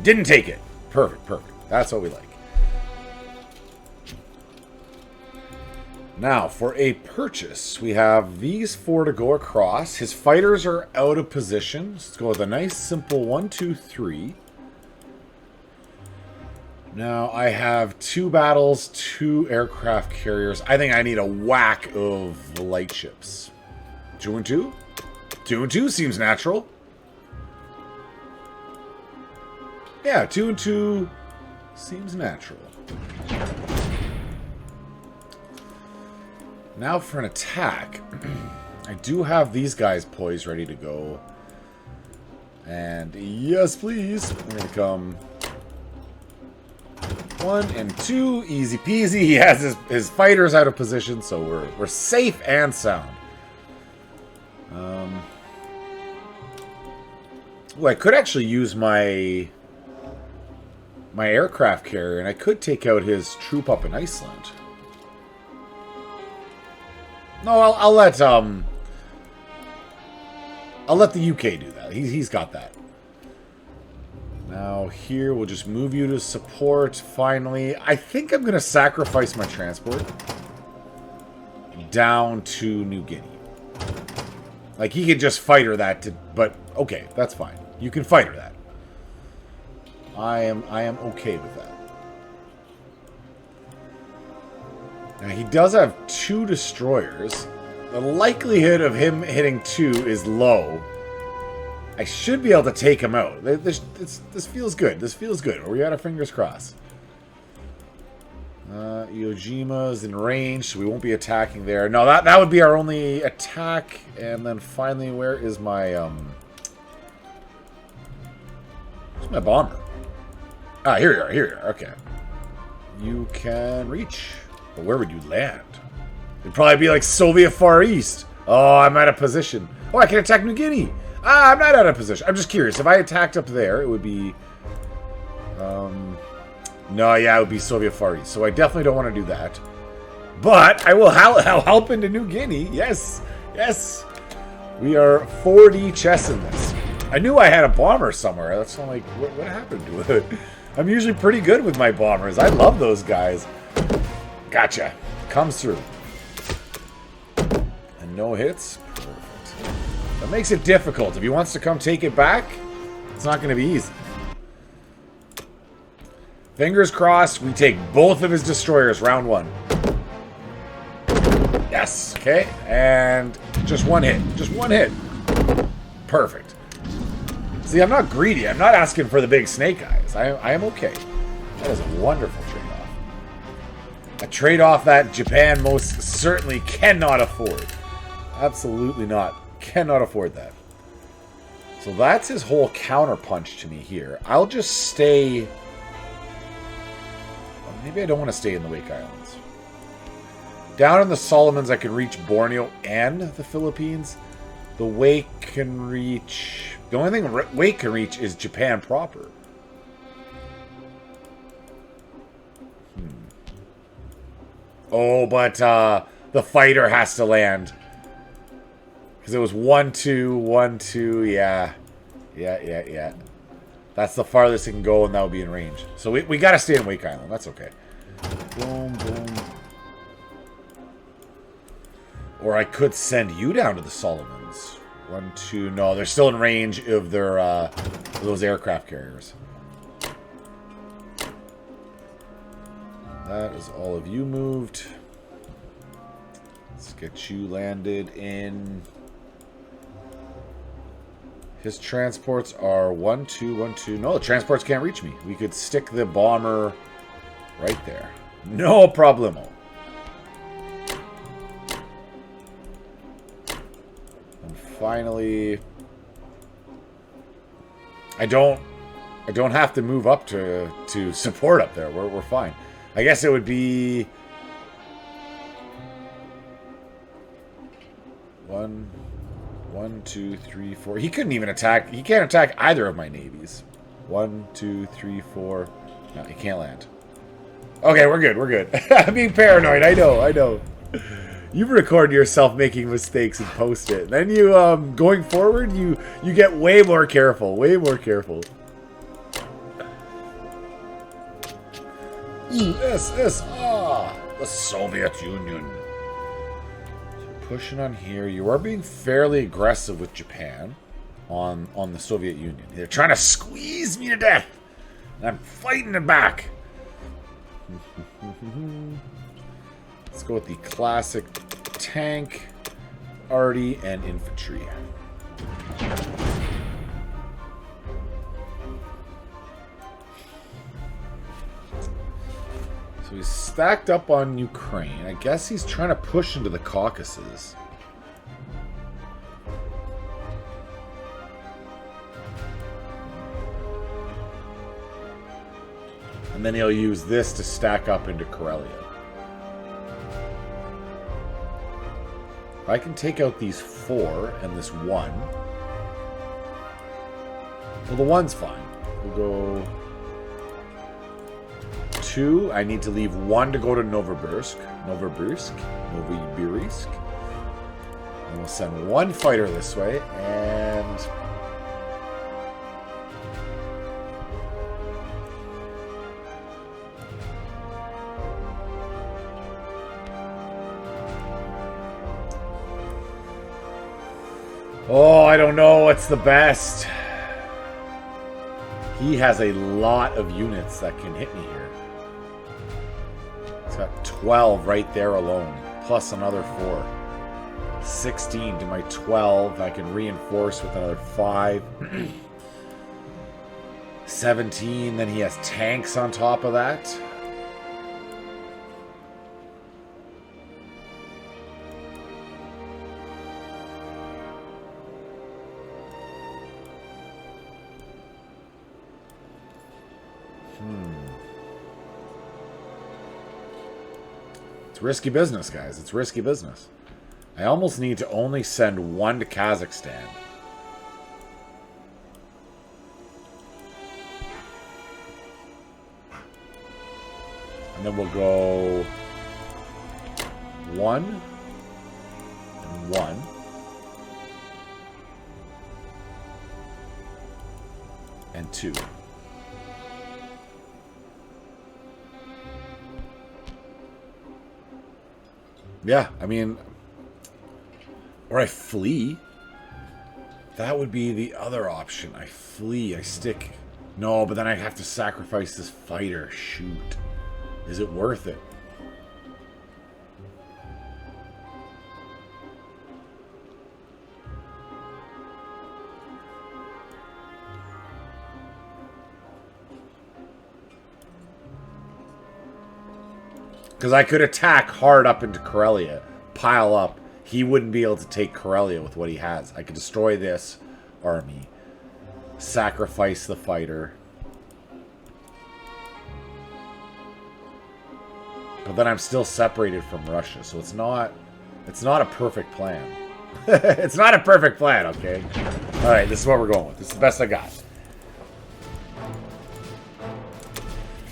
Didn't take it. Perfect, perfect. That's what we like. Now, for a purchase, we have these 4 to go across. His fighters are out of position. Let's go with a nice, simple 1, 2, 3. Now, I have 2 battles, 2 aircraft carriers. I think I need a whack of light ships. 2 and 2? 2 and 2 seems natural. Yeah, 2 and 2 seems natural. Now for an attack. I do have these guys poised, ready to go. And yes, please. We're going to come 1 and 2. Easy peasy. He has his fighters out of position, so we're safe and sound. Well, I could actually use my aircraft carrier, and I could take out his troop up in Iceland. No, I'll let the UK do that. He's got that. Now here we'll just move you to support. Finally, I think I'm gonna sacrifice my transport down to New Guinea. Like he could just fighter that, but okay, that's fine. You can fighter that. I am okay with that. Now, he does have 2 destroyers. The likelihood of him hitting 2 is low. I should be able to take him out. This feels good. This feels good. We got our fingers crossed. Iwo Jima's in range, so we won't be attacking there. No, that would be our only attack. And then finally, where is my... where's my bomber? Ah, here you are. Here you are. Okay. You can reach... But where would you land? It'd probably be like Soviet Far East. Oh, I'm out of position. Oh, I can attack New Guinea. Ah, I'm not out of position. I'm just curious. If I attacked up there, it would be... No, yeah, it would be Soviet Far East. So I definitely don't want to do that. But I will help into New Guinea. Yes. Yes. We are 4D chessing this. I knew I had a bomber somewhere. That's not like, what happened to it? I'm usually pretty good with my bombers. I love those guys. Gotcha. Comes through. And no hits. Perfect. That makes it difficult. If he wants to come take it back, it's not going to be easy. Fingers crossed, we take both of his destroyers round 1. Yes. Okay. And just 1 hit. Just 1 hit. Perfect. See, I'm not greedy. I'm not asking for the big snake eyes. I am okay. That is a wonderful trade-off. A trade-off that Japan most certainly cannot afford. Absolutely not. Cannot afford that. So that's his whole counterpunch to me here. I'll just stay... Well, maybe I don't want to stay in the Wake Islands. Down in the Solomons, I can reach Borneo and the Philippines. The Wake can reach... The only thing Wake can reach is Japan proper. Oh, but the fighter has to land. Because it was 1, 2, 1, 2. Yeah. Yeah. That's the farthest it can go, and that would be in range. So we got to stay in Wake Island. That's okay. Boom, boom. Or I could send you down to the Solomons. 1, 2. No, they're still in range of their those aircraft carriers. That is all of you moved. Let's get you landed in. His transports are 1, 2, 1, 2. No, the transports can't reach me. We could stick the bomber right there. No problemo. finally... I don't have to move up to support up there. We're fine. I guess it would be... One, two, three, four. He couldn't even attack. He can't attack either of my navies. 1, 2, 3, 4. No, he can't land. Okay, we're good. We're good. I'm being paranoid. I know. You record yourself making mistakes and post it. Then you, going forward, you get way more careful. Way more careful. USSR, the Soviet Union. So pushing on here. You are being fairly aggressive with Japan on the Soviet Union. They're trying to squeeze me to death. And I'm fighting it back. Let's go with the classic tank, arty, and infantry. So he's stacked up on Ukraine. I guess he's trying to push into the Caucasus. And then he'll use this to stack up into Karelia. If I can take out these 4 and this 1. Well, the 1's fine. We'll go 2. I need to leave 1 to go to Novosibirsk. And we'll send 1 fighter this way, and... Oh, I don't know what's the best. He has a lot of units that can hit me here. He's got 12 right there alone, plus another 4. 16 to my 12. I can reinforce with another 5. 17, then he has tanks on top of that. It's risky business, guys. It's risky business. I almost need to only send 1 to Kazakhstan. And then we'll go 1 and 1. And 2. Yeah, I mean, or I flee. That would be the other option. I flee, I stick. No, but then I have to sacrifice this fighter. Shoot. Is it worth it? Because I could attack hard up into Karelia, pile up. He wouldn't be able to take Karelia with what he has. I could destroy this army, sacrifice the fighter. But then I'm still separated from Russia, so it's not a perfect plan. It's not a perfect plan, okay? Alright, this is what we're going with. This is the best I got.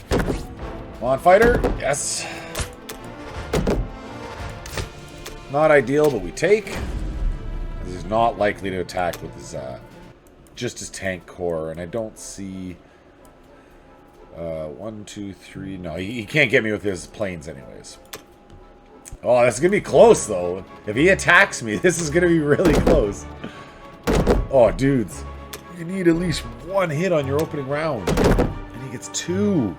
Come on, fighter. Yes. Not ideal, but we take. He's not likely to attack with his, just his tank core, and I don't see... 1, 2, 3... No, he can't get me with his planes anyways. Oh, this is going to be close, though. If he attacks me, this is going to be really close. Oh, dudes. You need at least 1 hit on your opening round. And he gets 2.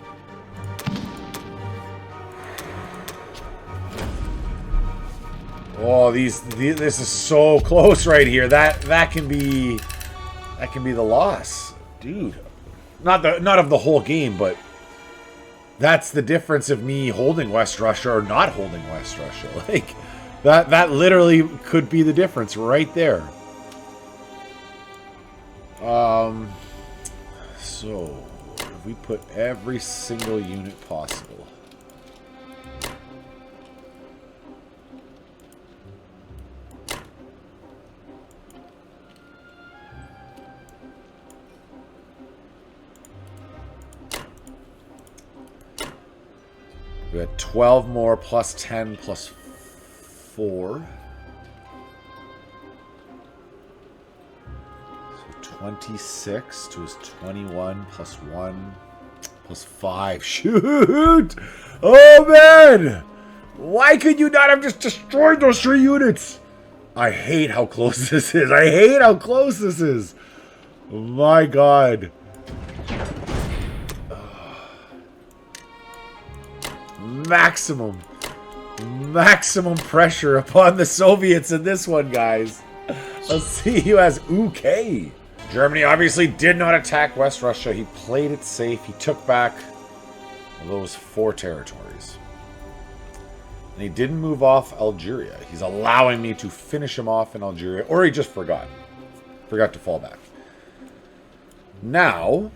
Oh, this is so close right here. That can be the loss, dude. Not of the whole game, but that's the difference of me holding West Russia or not holding West Russia. Like that literally could be the difference right there. So, if we put every single unit possible. We had 12 more plus 10 plus 4. So 26 to his 21 plus 1 plus 5. Shoot! Oh, man! Why could you not have just destroyed those 3 units? I hate how close this is. I hate how close this is. My God. Maximum pressure upon the Soviets in this one, guys. Let's see who has UK. Germany obviously did not attack West Russia. He played it safe. He took back those 4 territories. And he didn't move off Algeria. He's allowing me to finish him off in Algeria. Or he just forgot. Forgot to fall back. Now,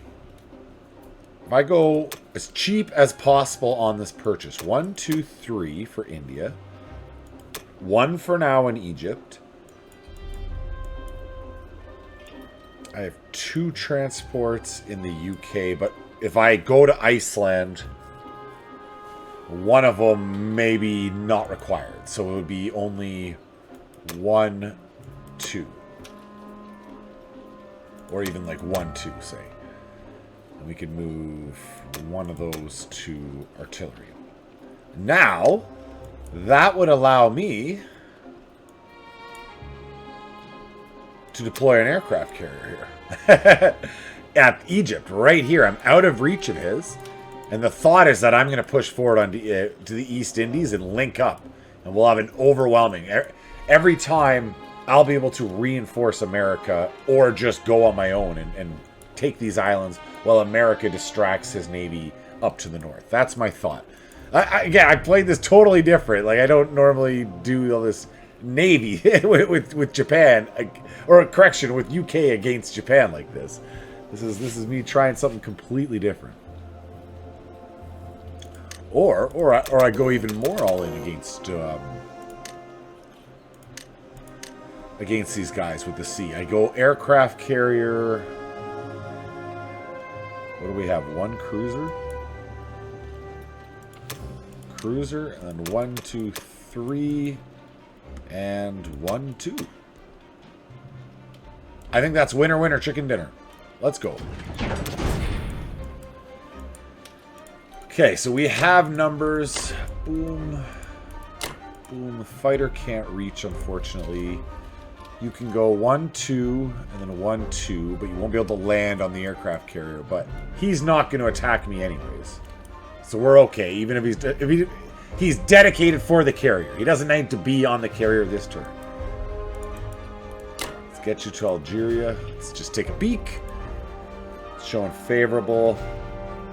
if I go as cheap as possible on this purchase. 1, 2, 3 for India. 1 for now in Egypt. I have 2 transports in the UK, but if I go to Iceland, one of them maybe not required. So it would be only 1, 2. Or even like 1, 2, say. And we could move one of those to artillery. Now, that would allow me to deploy an aircraft carrier here. At Egypt, right here. I'm out of reach of his. And the thought is that I'm going to push forward on to the East Indies and link up. And we'll have an overwhelming... Every time, I'll be able to reinforce America or just go on my own and take these islands while America distracts his navy up to the north. That's my thought. Again, I played this totally different. Like, I don't normally do all this navy with Japan, or correction, with UK against Japan like this. This is me trying something completely different. Or I go even more all in against these guys with the sea. I go aircraft carrier. What do we have? 1 cruiser? Cruiser, and then 1, 2, 3, and 1, 2. I think that's winner, winner, chicken dinner. Let's go. Okay, so we have numbers. Boom. Boom. The fighter can't reach, unfortunately. You can go 1, 2, and then 1, 2, but you won't be able to land on the aircraft carrier. But he's not going to attack me anyways, so we're okay. Even if he's dedicated for the carrier, he doesn't need to be on the carrier this turn. Let's get you to Algeria. Let's just take a peek. It's showing favorable.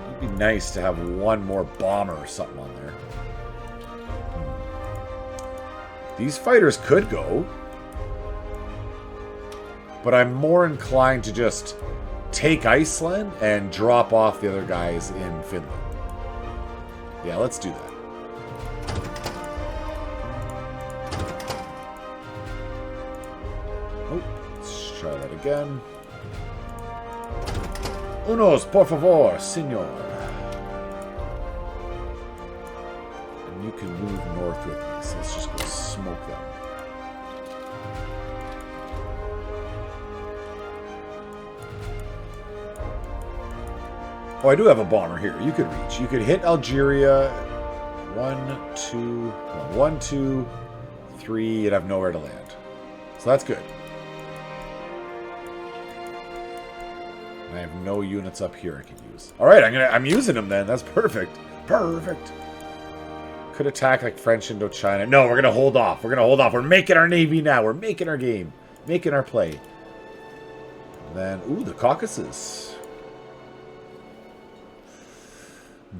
It'd be nice to have 1 more bomber or something on there. These fighters could go. But I'm more inclined to just take Iceland and drop off the other guys in Finland. Yeah, let's do that. Oh, let's try that again. Unos, por favor, senor. And you can move north with me, so let's just go smoke them. Oh, I do have a bomber here. You could reach. You could hit Algeria. 1, 2, 3. You'd have nowhere to land. So that's good. I have no units up here I can use. All right, I'm using them then. That's perfect. Perfect. Could attack like French Indochina. No, we're gonna hold off. We're gonna hold off. We're making our navy now. We're making our game, making our play. And then, ooh, the Caucasus.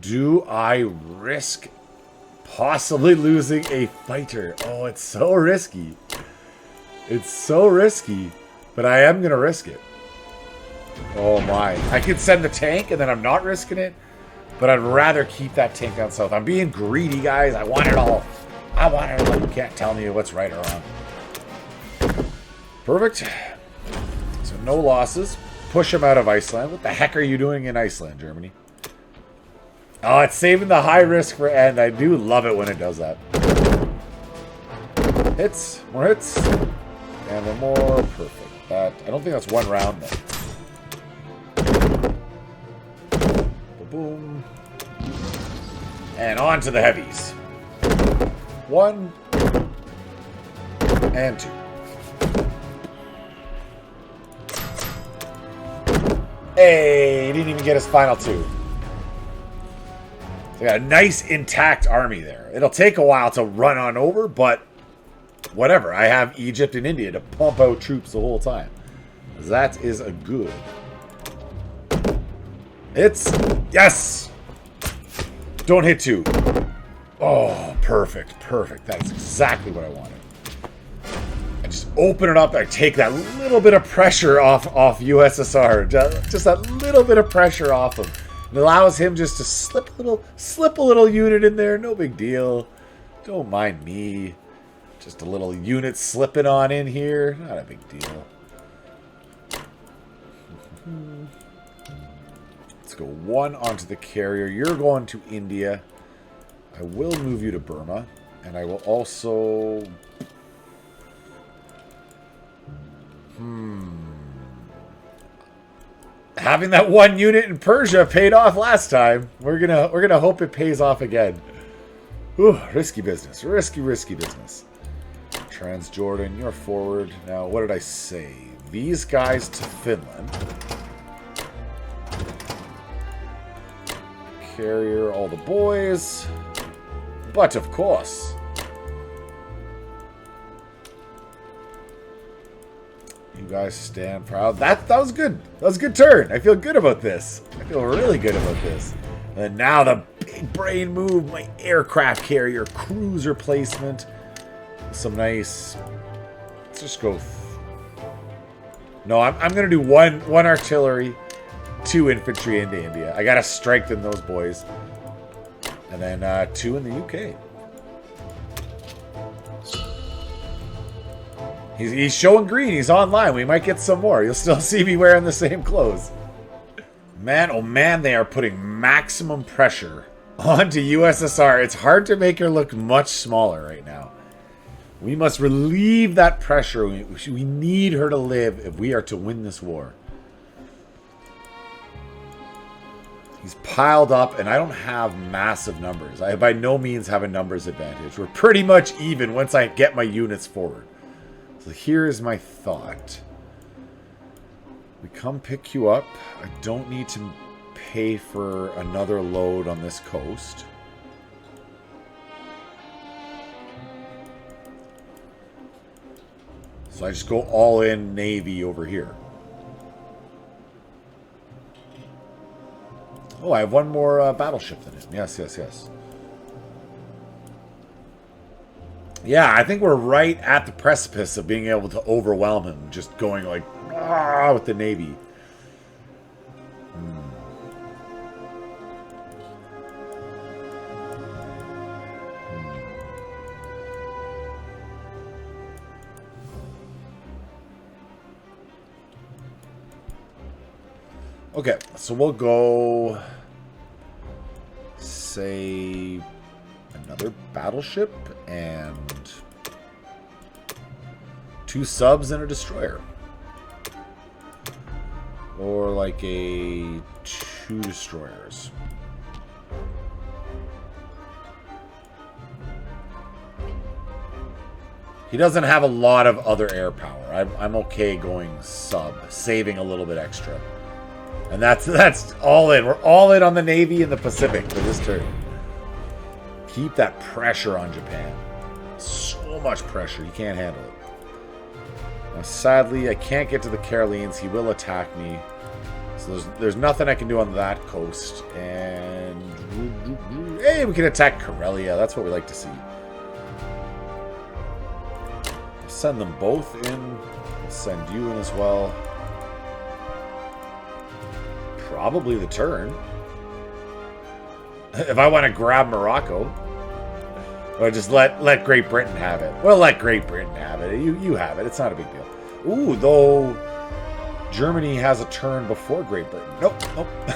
Do I risk possibly losing a fighter? Oh, it's so risky. It's so risky, but I am going to risk it. Oh my. I could send the tank and then I'm not risking it. But I'd rather keep that tank down south. I'm being greedy, guys. I want it all. I want it all. You can't tell me what's right or wrong. Perfect. So no losses. Push him out of Iceland. What the heck are you doing in Iceland, Germany? Oh, it's saving the high risk for end. I do love it when it does that. Hits. More hits. And one more. Perfect. That, I don't think that's one round, though. Boom. And on to the heavies. 1 and 2. Hey, he didn't even get his final 2. So we got a nice intact army there. It'll take a while to run on over, but whatever. I have Egypt and India to pump out troops the whole time. That is a good. It's... Yes! Don't hit 2. Oh, perfect. Perfect. That is exactly what I wanted. I just open it up. I take that little bit of pressure off USSR. Just that little bit of pressure off him. It allows him just to slip a little unit in there. No big deal. Don't mind me. Just a little unit slipping on in here. Not a big deal. Let's go 1 onto the carrier. You're going to India. I will move you to Burma. And I will also... Having that 1 unit in Persia paid off last time. We're gonna hope it pays off again. Ooh, risky business. Risky business. Transjordan, you're forward. Now, what did I say? These guys to Finland. Carrier, all the boys. But of course. You guys stand proud. That was good. That was a good turn. I feel good about this. I feel really good about this. And now the big brain move. My aircraft carrier, cruiser placement. Some nice... Let's just go... No, I'm going to do one artillery, 2 infantry into India. I got to strengthen those boys. And then 2 in the UK. He's showing green. He's online. We might get some more. You'll still see me wearing the same clothes. Man, oh man, they are putting maximum pressure onto USSR. It's hard to make her look much smaller right now. We must relieve that pressure. We need her to live if we are to win this war. He's piled up, and I don't have massive numbers. I by no means have a numbers advantage. We're pretty much even once I get my units forward. So here's my thought. We come pick you up. I don't need to pay for another load on this coast. So I just go all in Navy over here. Oh, I have one more battleship than him. Yes, yes, yes. Yeah, I think we're right at the precipice of being able to overwhelm him. Just going like, ah, with the Navy. Okay, so we'll go, say, another battleship and 2 subs and a destroyer. Or like a 2 destroyers. He doesn't have a lot of other air power. I'm okay going sub, saving a little bit extra. And that's all in. We're all in on the Navy in the Pacific for this turn. Keep that pressure on Japan. So much pressure. You can't handle it. Now, sadly, I can't get to the Carolines. He will attack me. So there's nothing I can do on that coast. And... hey, we can attack Karelia. That's what we like to see. Send them both in. Send you in as well. probably the turn. If I want to grab Morocco. Or just let Great Britain have it. Well, let Great Britain have it. You have it. It's not a big deal. Ooh, though Germany has a turn before Great Britain. Nope.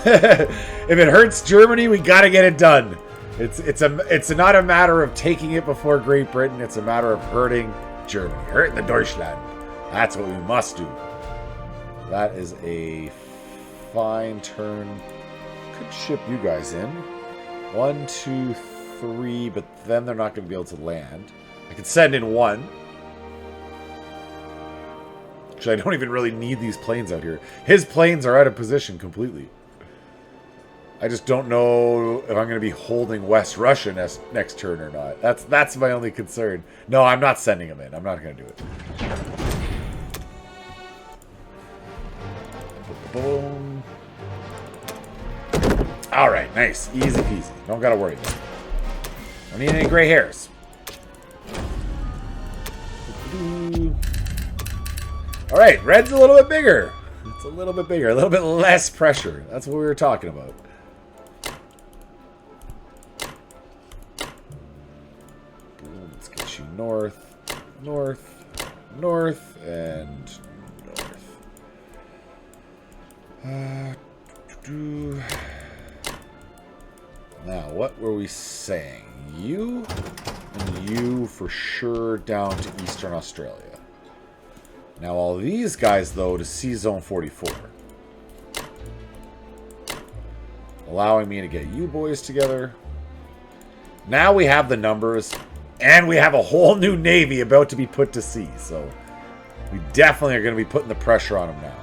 If it hurts Germany, we got to get it done. It's not a matter of taking it before Great Britain. It's a matter of hurting Germany. Hurting the Deutschland. That's what we must do. That is a fine turn. Could ship you guys in. 1, 2, 3, but then they're not going to be able to land. I could send in 1. Actually, I don't even really need these planes out here. His planes are out of position completely. I just don't know if I'm going to be holding West Russia next turn or not. That's my only concern. No, I'm not sending him in. I'm not going to do it. Boom. All right, nice. Easy peasy. Don't got to worry. Don't need any gray hairs. All right, red's a little bit bigger. It's a little bit bigger, a little bit less pressure. That's what we were talking about. Boom, let's get you north, north, north, and north. Now, what were we saying? You and you for sure down to Eastern Australia. Now, all these guys, though, to Sea Zone 44. Allowing me to get you boys together. Now we have the numbers, and we have a whole new navy about to be put to sea. So, we definitely are going to be putting the pressure on them now.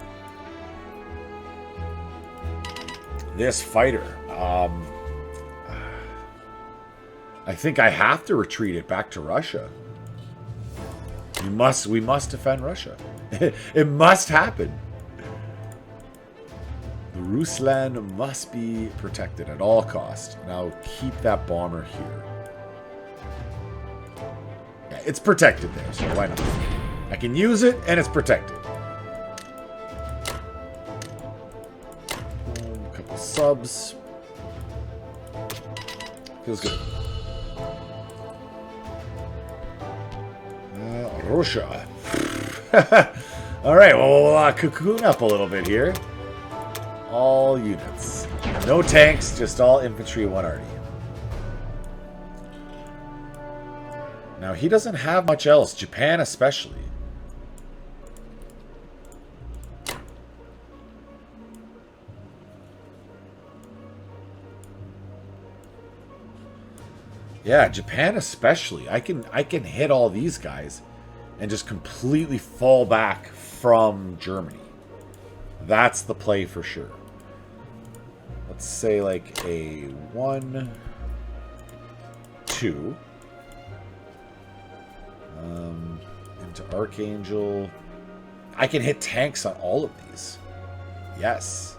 This fighter. I think I have to retreat it back to Russia. We must defend Russia. It must happen. The Rusland must be protected at all costs. Now keep that bomber here. Yeah, it's protected there, so why not? I can use it, and it's protected. A couple subs. Feels good. Russia. Alright, well, we'll cocoon up a little bit here. All units. No tanks, just all infantry, 1 arty. Now, he doesn't have much else. Japan especially. Yeah, Japan especially. I can hit all these guys and just completely fall back from Germany. That's the play for sure. Let's say like a 1, 2. Into Archangel. I can hit tanks on all of these. Yes.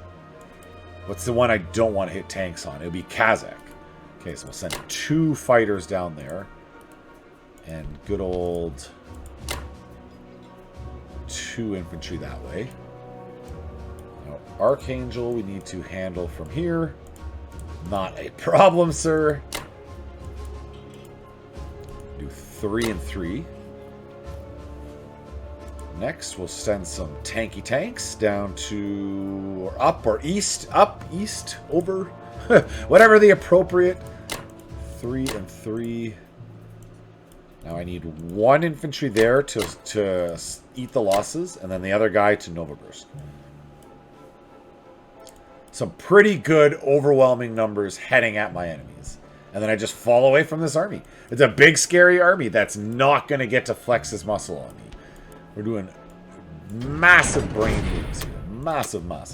What's the one I don't want to hit tanks on? It would be Kazakh. Okay, so we'll send 2 fighters down there. And good old 2 infantry that way. Now, Archangel we need to handle from here. Not a problem, sir. Do 3 and 3. Next, we'll send some tanky tanks down to or east, over, whatever the appropriate. 3 and 3. Now I need 1 infantry there to eat the losses, and then the other guy to Novosibirsk. Some pretty good, overwhelming numbers heading at my enemies. And then I just fall away from this army. It's a big, scary army that's not going to get to flex his muscle on me. We're doing massive brain moves here. Massive. Alright,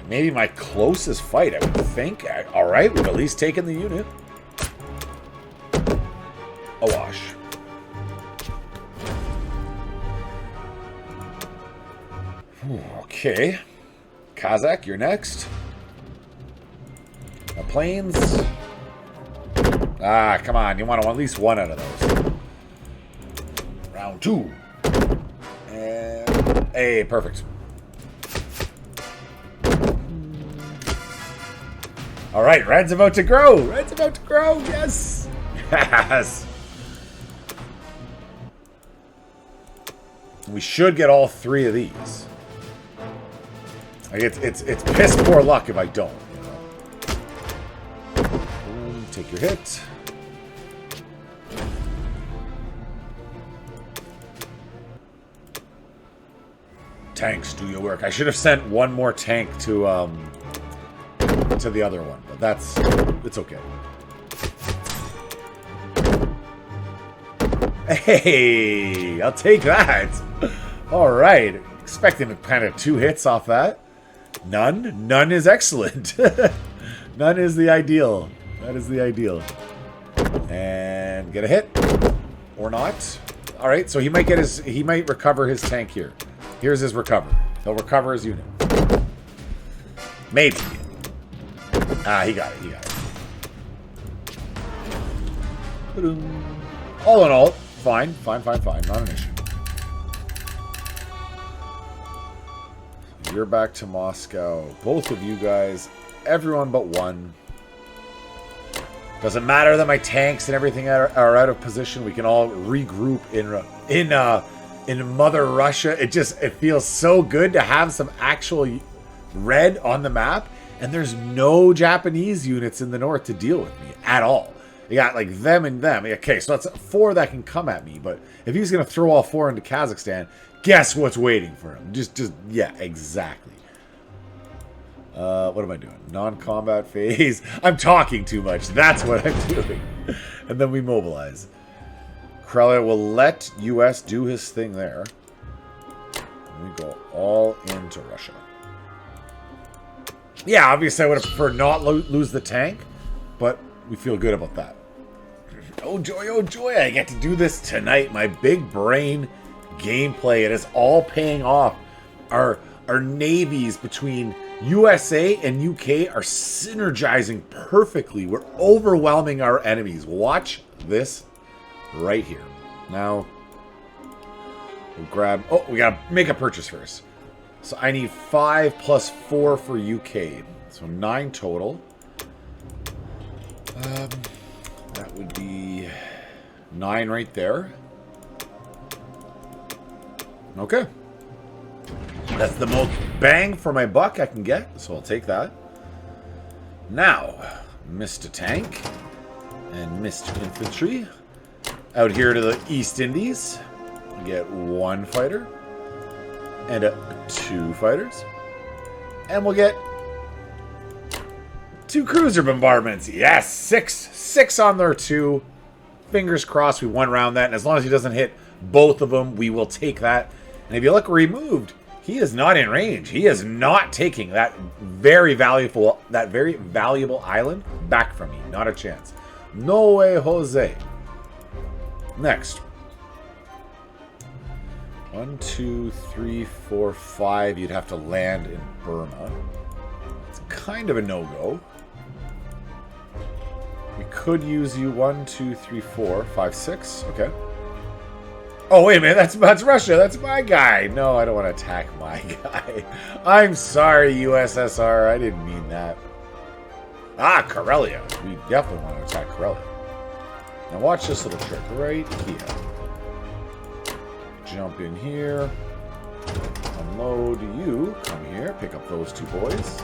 maybe my closest fight, I would think. Alright, we've at least taken the unit. Awash. Okay. Kazakh, you're next. Now, planes. Ah, come on. You want at least 1 out of those. Round 2. And... Hey, perfect. All right, red's about to grow. Red's about to grow. Yes. Yes. We should get all 3 of these. Like it's piss poor luck if I don't. You know? Take your hit. Tanks, do your work. I should have sent one more tank to the other one, but it's okay. Hey, I'll take that. All right, expecting kind of 2 hits off that. None is excellent. None is the ideal. That is the ideal. And get a hit or not. All right, so he might recover his tank here. Here's his recover. He'll recover his unit. Maybe. Ah, he got it. All in all, fine. Not an issue. You're back to Moscow. Both of you guys. Everyone but one. Doesn't matter that my tanks and everything are out of position. We can all regroup in Mother Russia. It feels so good to have some actual red on the map, and there's no Japanese units in the north to deal with me at all. You got like them and them. Okay, so that's 4 that can come at me, but if he's gonna throw all 4 into Kazakhstan, guess what's waiting for him? Yeah, exactly. What am I doing? Non-combat phase. I'm talking too much. That's what I'm doing. And then we mobilize. Karelia will let US do his thing there. And we go all into Russia. Yeah, obviously I would have preferred not lose the tank, but we feel good about that. Oh joy, I get to do this tonight. My big brain gameplay. It is all paying off. Our navies between USA and UK are synergizing perfectly. We're overwhelming our enemies. Watch this right here. Now, we'll grab... Oh, we gotta make a purchase first. So I need 5 plus 4 for UK. So 9 total. That would be 9 right there. Okay. That's the most bang for my buck I can get, so I'll take that. Now, Mr. Tank and Mr. Infantry. Out here to the East Indies, we get 1 fighter and 2 fighters. And we'll get 2 cruiser bombardments. Yes, 6 on there too. Fingers crossed we won around that, and as long as he doesn't hit both of them, we will take that. And if you look removed, he is not in range. He is not taking that very valuable island back from me. Not a chance. No way, Jose. Next. 1, 2, 3, 4, 5. You'd have to land in Burma. It's kind of a no-go. We could use you 1, 2, 3, 4, 5, 6. Okay. Oh, wait a minute. That's Russia. That's my guy. No, I don't want to attack my guy. I'm sorry, USSR. I didn't mean that. Ah, Karelia. We definitely want to attack Karelia. Now watch this little trick right here. Jump in here. Unload you. Come here. Pick up those 2 boys.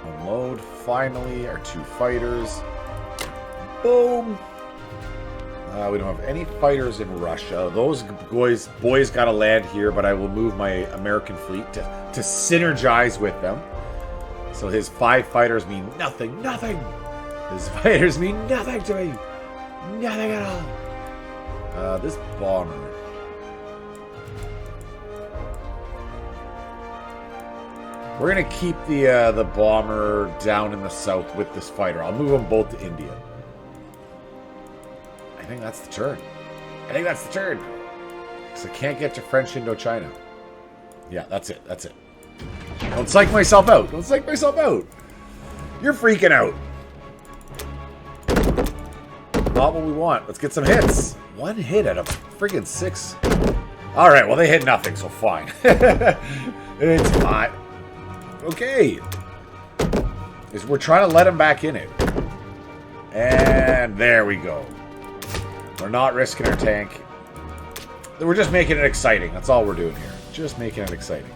Unload. Finally, our 2 fighters. Boom. We don't have any fighters in Russia. Those boys got to land here, but I will move my American fleet to synergize with them. So his 5 fighters mean nothing. Nothing. His fighters mean nothing to me. Nothing at all. This bomber. We're going to keep the bomber down in the south with this fighter. I'll move them both to India. I think that's the turn. Because I can't get to French Indochina. Yeah, that's it. Don't psych myself out. You're freaking out. Not what we want. Let's get some hits. 1 hit out of friggin' 6. Alright, well they hit nothing, so fine. It's fine. Okay. is we're trying to let him back in it. And there we go. We're not risking our tank. We're just making it exciting. That's all we're doing here. Just making it exciting.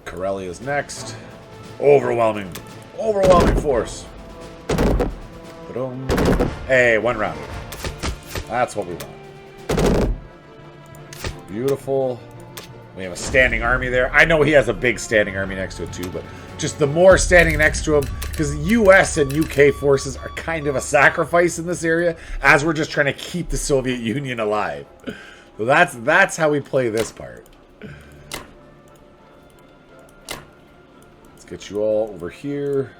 Corellia's next. Overwhelming force. Hey, 1 round. That's what we want. Beautiful. We have a standing army there. I know he has a big standing army next to it too, but just the more standing next to him, because US and UK forces are kind of a sacrifice in this area, as we're just trying to keep the Soviet Union alive. So that's how we play this part. Let's get you all over here.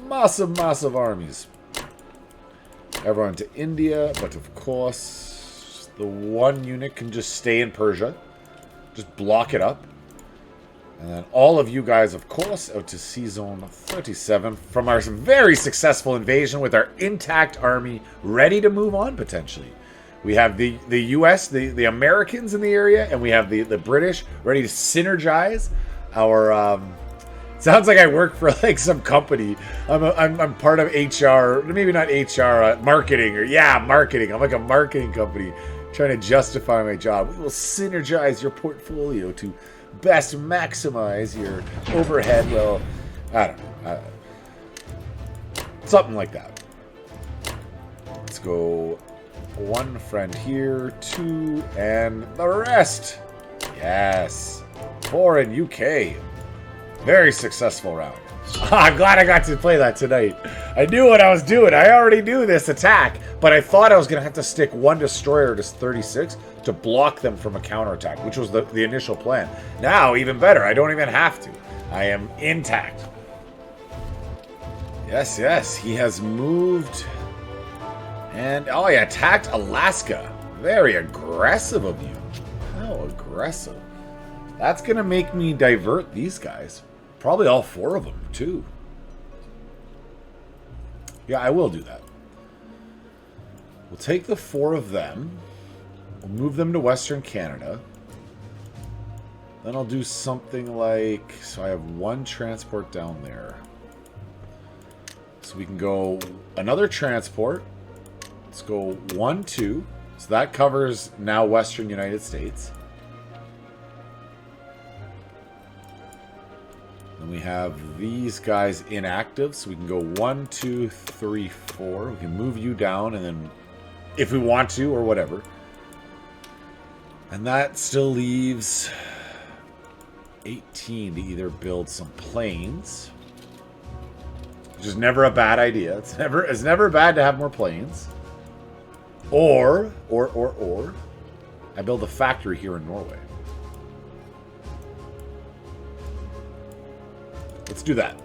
Massive armies. Everyone to India, but of course, the 1 unit can just stay in Persia. Just block it up. And then all of you guys, of course, out to Sea Zone 37 from our very successful invasion with our intact army ready to move on, potentially. We have the US, the Americans in the area, and we have the British ready to synergize our... sounds like I work for like some company. I'm part of HR, maybe not HR, marketing, or marketing. I'm like a marketing company trying to justify my job. We will synergize your portfolio to best maximize your overhead. Well, I don't know. Something like that. Let's go 1 friend here, 2, and the rest. Yes. 4 in UK. Very successful round. I'm glad I got to play that tonight. I knew what I was doing. I already knew this attack, but I thought I was going to have to stick 1 destroyer to 36 to block them from a counterattack, which was the initial plan. Now, even better, I don't even have to. I am intact. Yes, he has moved. And, oh, he attacked Alaska. Very aggressive of you. How aggressive. That's going to make me divert these guys. Probably all 4 of them, too. Yeah, I will do that. We'll take the 4 of them. We'll move them to Western Canada. Then I'll do something like... So I have 1 transport down there. So we can go another transport. Let's go 1, 2. So that covers now Western United States. Then we have these guys inactive, so we can go 1, 2, 3, 4. We can move you down, and then if we want to, or whatever. And that still leaves 18 to either build some planes, which is never a bad idea. It's never bad to have more planes. Or I build a factory here in Norway. Let's do that.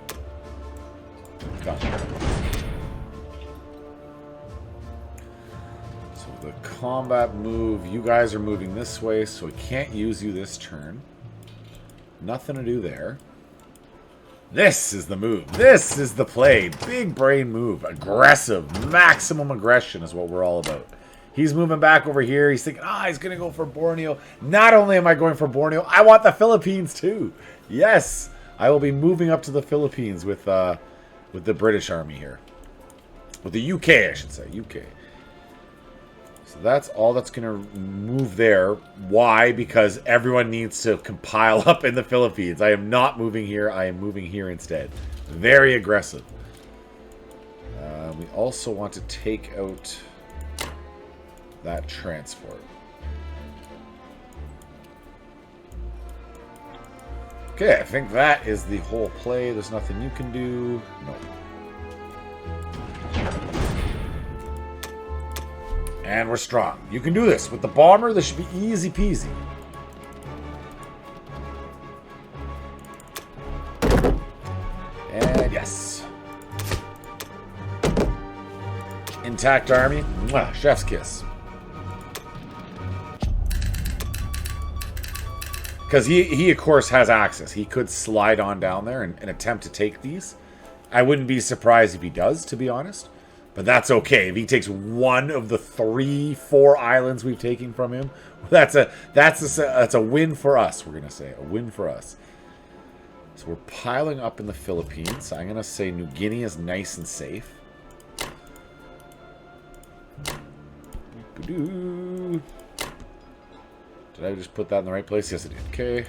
So the combat move, you guys are moving this way, so we can't use you this turn. Nothing to do there. This is the move. This is the play. Big brain move. Aggressive. Maximum aggression is what we're all about. He's moving back over here. He's thinking, he's going to go for Borneo. Not only am I going for Borneo, I want the Philippines too. Yes. I will be moving up to the Philippines with the British Army here. With the UK, I should say. UK. So that's all that's going to move there. Why? Because everyone needs to compile up in the Philippines. I am not moving here. I am moving here instead. Very aggressive. We also want to take out that transport. Okay, I think that is the whole play. There's nothing you can do. Nope. And we're strong. You can do this. With the bomber, this should be easy peasy. And yes. Intact army. Mwah, chef's kiss. Because he, of course, has access. He could slide on down there and attempt to take these. I wouldn't be surprised if he does, to be honest. But that's okay. If he takes one of the 3-4 islands we've taken from him, that's a win for us, we're going to say. A win for us. So we're piling up in the Philippines. I'm going to say New Guinea is nice and safe. Did I just put that in the right place? Yes, I did. Okay.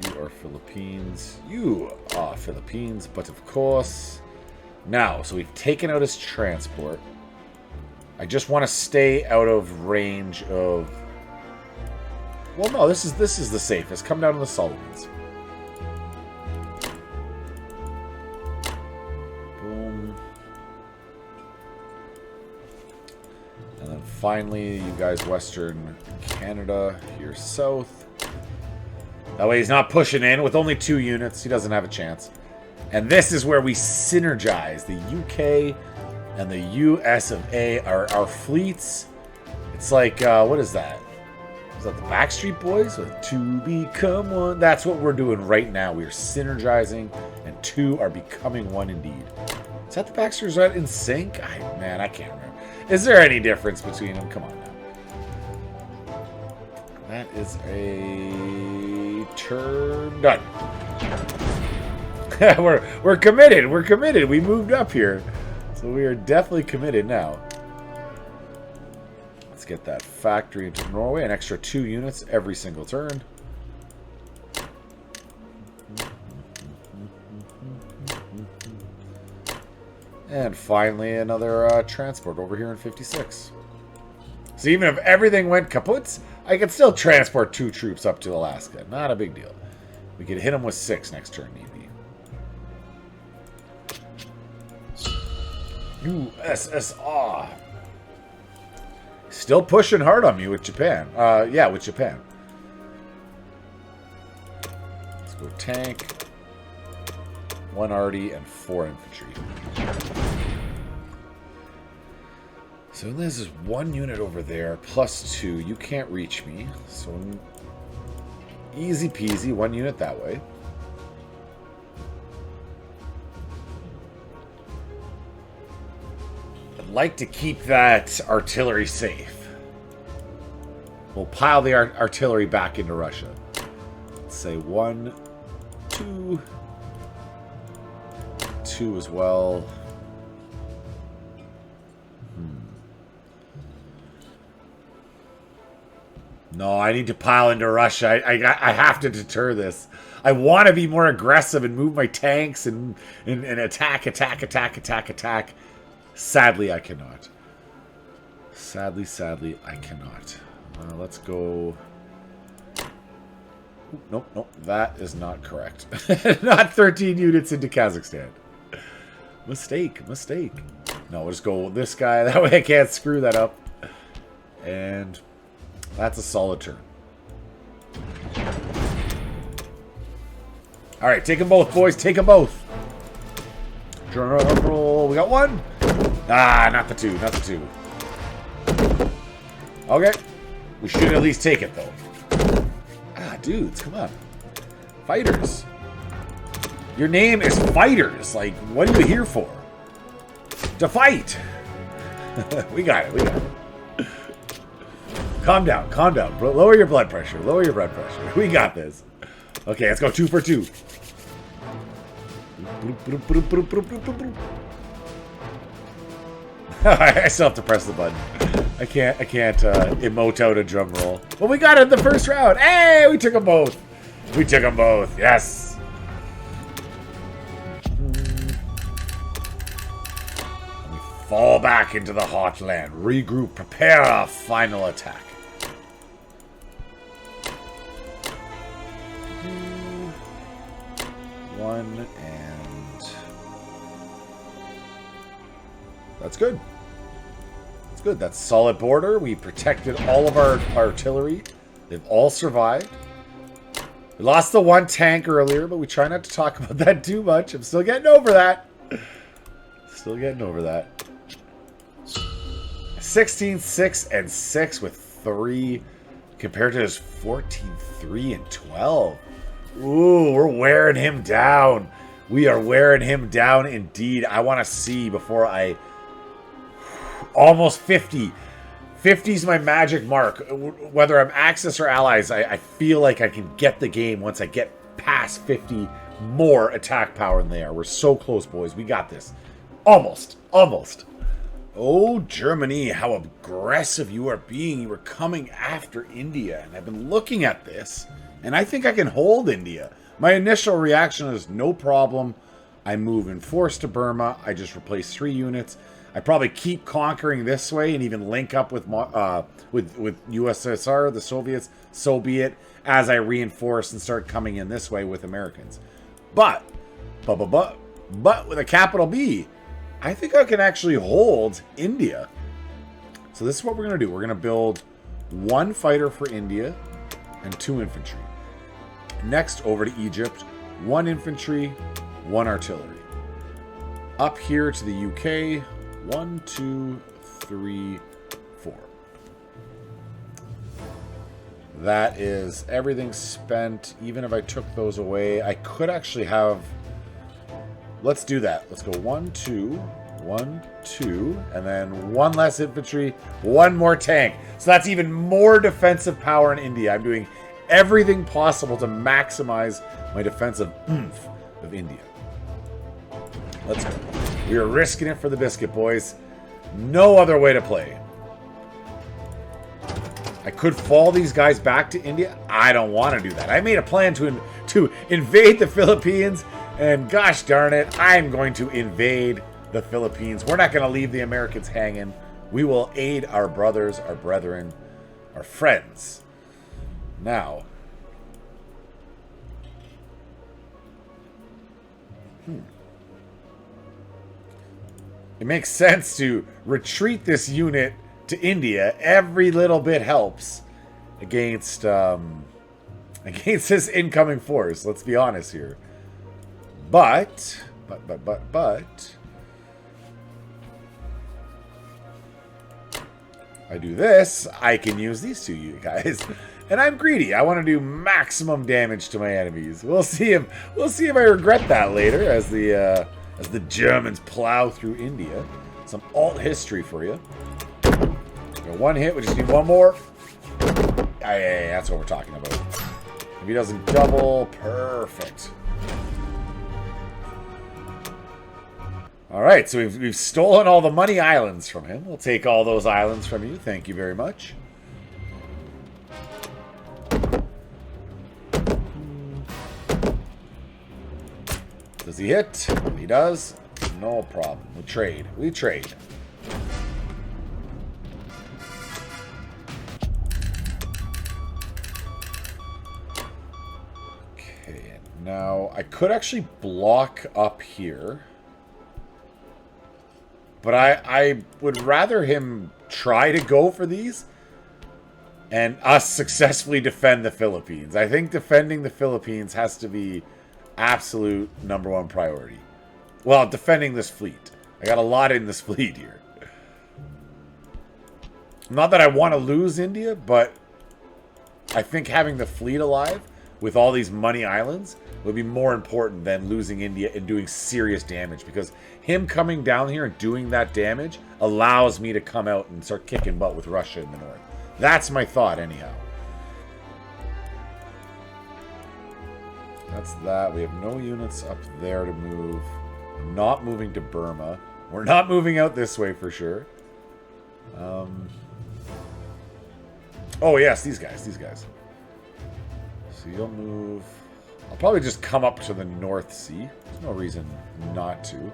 You are Philippines. You are Philippines, but of course... Now, so we've taken out his transport. I just want to stay out of range of... Well, no, this is the safest. Come down to the Solomons. Boom. And then finally, you guys Western Canada, here south. That way he's not pushing in. With only 2 units, he doesn't have a chance. And this is where we synergize. The UK and the US of A are our fleets. It's like, what is that? Is that the Backstreet Boys? With To Become One. That's what we're doing right now. We are synergizing, and 2 are becoming 1 indeed. Is that the Backstreet Boys right in sync? Man, I can't remember. Is there any difference between them? Come on now. That is a turn done. we're committed. We're committed. We moved up here. So we are definitely committed now. Let's get that factory into Norway. An extra 2 units every single turn. And finally another transport over here in 56. So even if everything went kaput, I could still transport 2 troops up to Alaska. Not a big deal. We could hit them with 6 next turn, maybe. USSR. Still pushing hard on me with Japan. Yeah, with Japan. Let's go tank. 1 arty and 4 infantry. So this is 1 unit over there, plus 2. You can't reach me. So easy peasy, 1 unit that way. Like to keep that artillery safe. We'll pile the artillery back into Russia. Let's say 1, 2, 2 as well. No, I need to pile into Russia. I have to deter this. I want to be more aggressive and move my tanks and attack. Sadly, I cannot. Sadly, I cannot. Let's go... Nope. That is not correct. Not 13 units into Kazakhstan. Mistake. No, we'll just go with this guy. That way I can't screw that up. And that's a solid turn. Alright, take them both, boys. Take them both. Drum roll. We got 1. Ah, not the 2. Okay. We should at least take it, though. Ah, dudes, come on. Fighters. Your name is Fighters. Like, what are you here for? To fight. We got it. Calm down. Lower your blood pressure. We got this. Okay, let's go 2 for 2. I still have to press the button. I can't emote out a drum roll. Well, we got it in the first round. Hey, we took them both. Yes. We fall back into the hot land. Regroup. Prepare a final attack. One and that's good. That's solid border. We protected all of our artillery. They've all survived. We lost the 1 tank earlier, but we try not to talk about that too much. I'm still getting over that. 16, 6, and 6 with 3 compared to his 14, 3, and 12. Ooh, we're wearing him down. We are wearing him down indeed. I want to see before I... Almost 50. 50 is my magic mark. Whether I'm Axis or Allies, I feel like I can get the game once I get past last 50 more attack power than they are. We're so close, boys. We got this. Almost. Almost. Oh, Germany, how aggressive you are being. You were coming after India. And I've been looking at this, and I think I can hold India. My initial reaction is no problem. I move in force to Burma. I just replace 3 units. I probably keep conquering this way and even link up with USSR, the Soviets, so be it, as I reinforce and start coming in this way with Americans. But with a capital B, I think I can actually hold India. So this is what we're going to do. We're going to build 1 fighter for India and 2 infantry. Next, over to Egypt, 1 infantry, 1 artillery. Up here to the UK, 1, 2, 3, 4. That is everything spent. Even if I took those away, I could actually have... Let's do that. Let's go 1, 2, 1, 2, and then 1 less infantry, 1 more tank. So that's even more defensive power in India. I'm doing everything possible to maximize my defensive oomph of India. Let's go. We are risking it for the biscuit, boys. No other way to play. I could fall these guys back to India. I don't want to do that. I made a plan to invade the Philippines, and gosh darn it, I'm going to invade the Philippines. We're not going to leave the Americans hanging. We will aid our brothers, our brethren, our friends. Now, it makes sense to retreat this unit to India. Every little bit helps against this incoming force. Let's be honest here. But I do this, I can use these 2 you guys. And I'm greedy. I want to do maximum damage to my enemies. We'll see if I regret that later as the Germans plow through India. Some alt history for you. Got 1 hit, we just need 1 more. Yeah, that's what we're talking about. If he doesn't double, perfect. Alright, so we've stolen all the money islands from him. We'll take all those islands from you. Thank you very much. Does he hit? He does. No problem. We trade. We trade. Okay, now I could actually block up here. But I would rather him try to go for these and us successfully defend the Philippines. I think defending the Philippines has to be absolute #1 priority. Well, defending this fleet. I got a lot in this fleet here. Not that I want to lose India, but I think having the fleet alive with all these money islands would be more important than losing India and doing serious damage, because him coming down here and doing that damage allows me to come out and start kicking butt with Russia in the north. That's my thought anyhow. That's that. We have no units up there to move. Not moving to Burma. We're not moving out this way for sure. Oh yes, these guys. So you'll move. I'll probably just come up to the North Sea. There's no reason not to.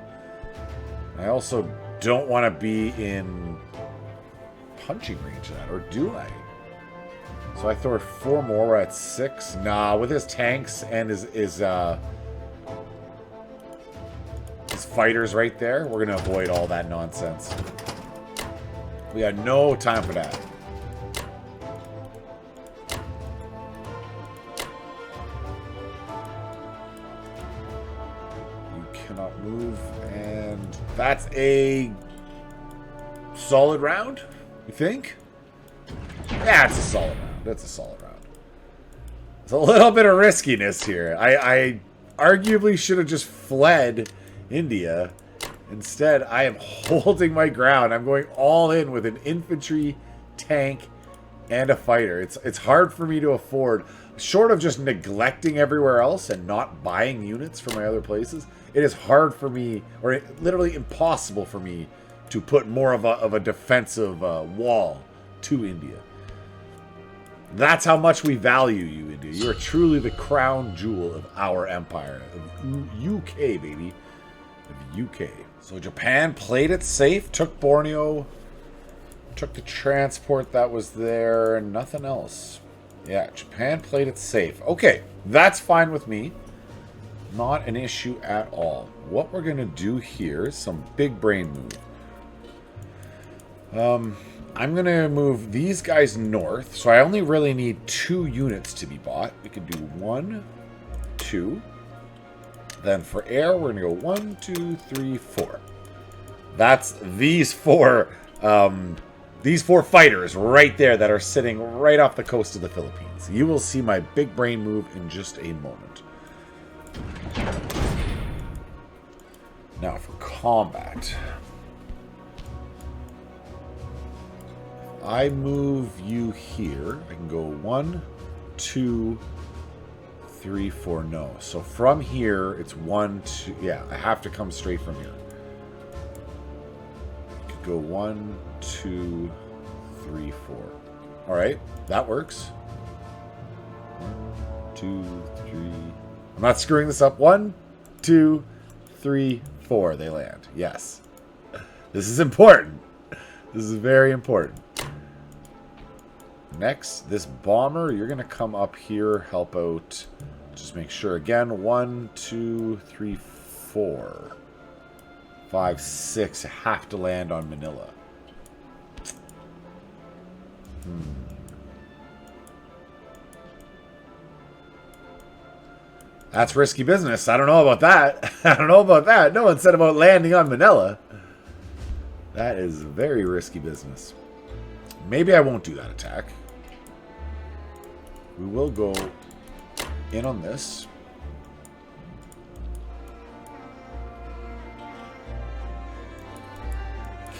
I also don't want to be in punching range of that, or do I? So I throw 4 more. We're at 6. Nah, with his tanks and his fighters right there, we're gonna avoid all that nonsense. We had no time for that. You cannot move, and that's a solid round, you think? Yeah, it's a solid round. That's a solid round. It's a little bit of riskiness here. I arguably should have just fled India. Instead, I am holding my ground. I'm going all in with an infantry, tank, and a fighter. It's hard for me to afford short of just neglecting everywhere else and not buying units from my other places, it is hard for me, or literally impossible for me, to put more of a defensive wall to India. That's how much we value you, India. You are truly the crown jewel of our empire. Of UK, baby. Of UK. So Japan played it safe, took Borneo, took the transport that was there, and nothing else. Yeah, Japan played it safe. Okay, that's fine with me. Not an issue at all. What we're going to do here is some big brain move. I'm going to move these guys north, so I only really need 2 units to be bought. We can do 1, 2. Then for air, we're going to go 1, 2, 3, 4. That's these 4 fighters right there that are sitting right off the coast of the Philippines. You will see my big brain move in just a moment. Now for combat. I move you here. I can go 1, 2, 3, 4. No. So from here, it's 1, 2. Yeah, I have to come straight from here. I could go 1, 2, 3, 4. All right, that works. 1, 2, 3. I'm not screwing this up. 1, 2, 3, 4. They land. Yes. This is important. This is very important. Next, this bomber, you're going to come up here, help out. Just make sure. Again, 1, 2, 3, 4. 5, 6. Have to land on Manila. That's risky business. I don't know about that. I don't know about that. No one said about landing on Manila. That is very risky business. Maybe I won't do that attack. We will go in on this.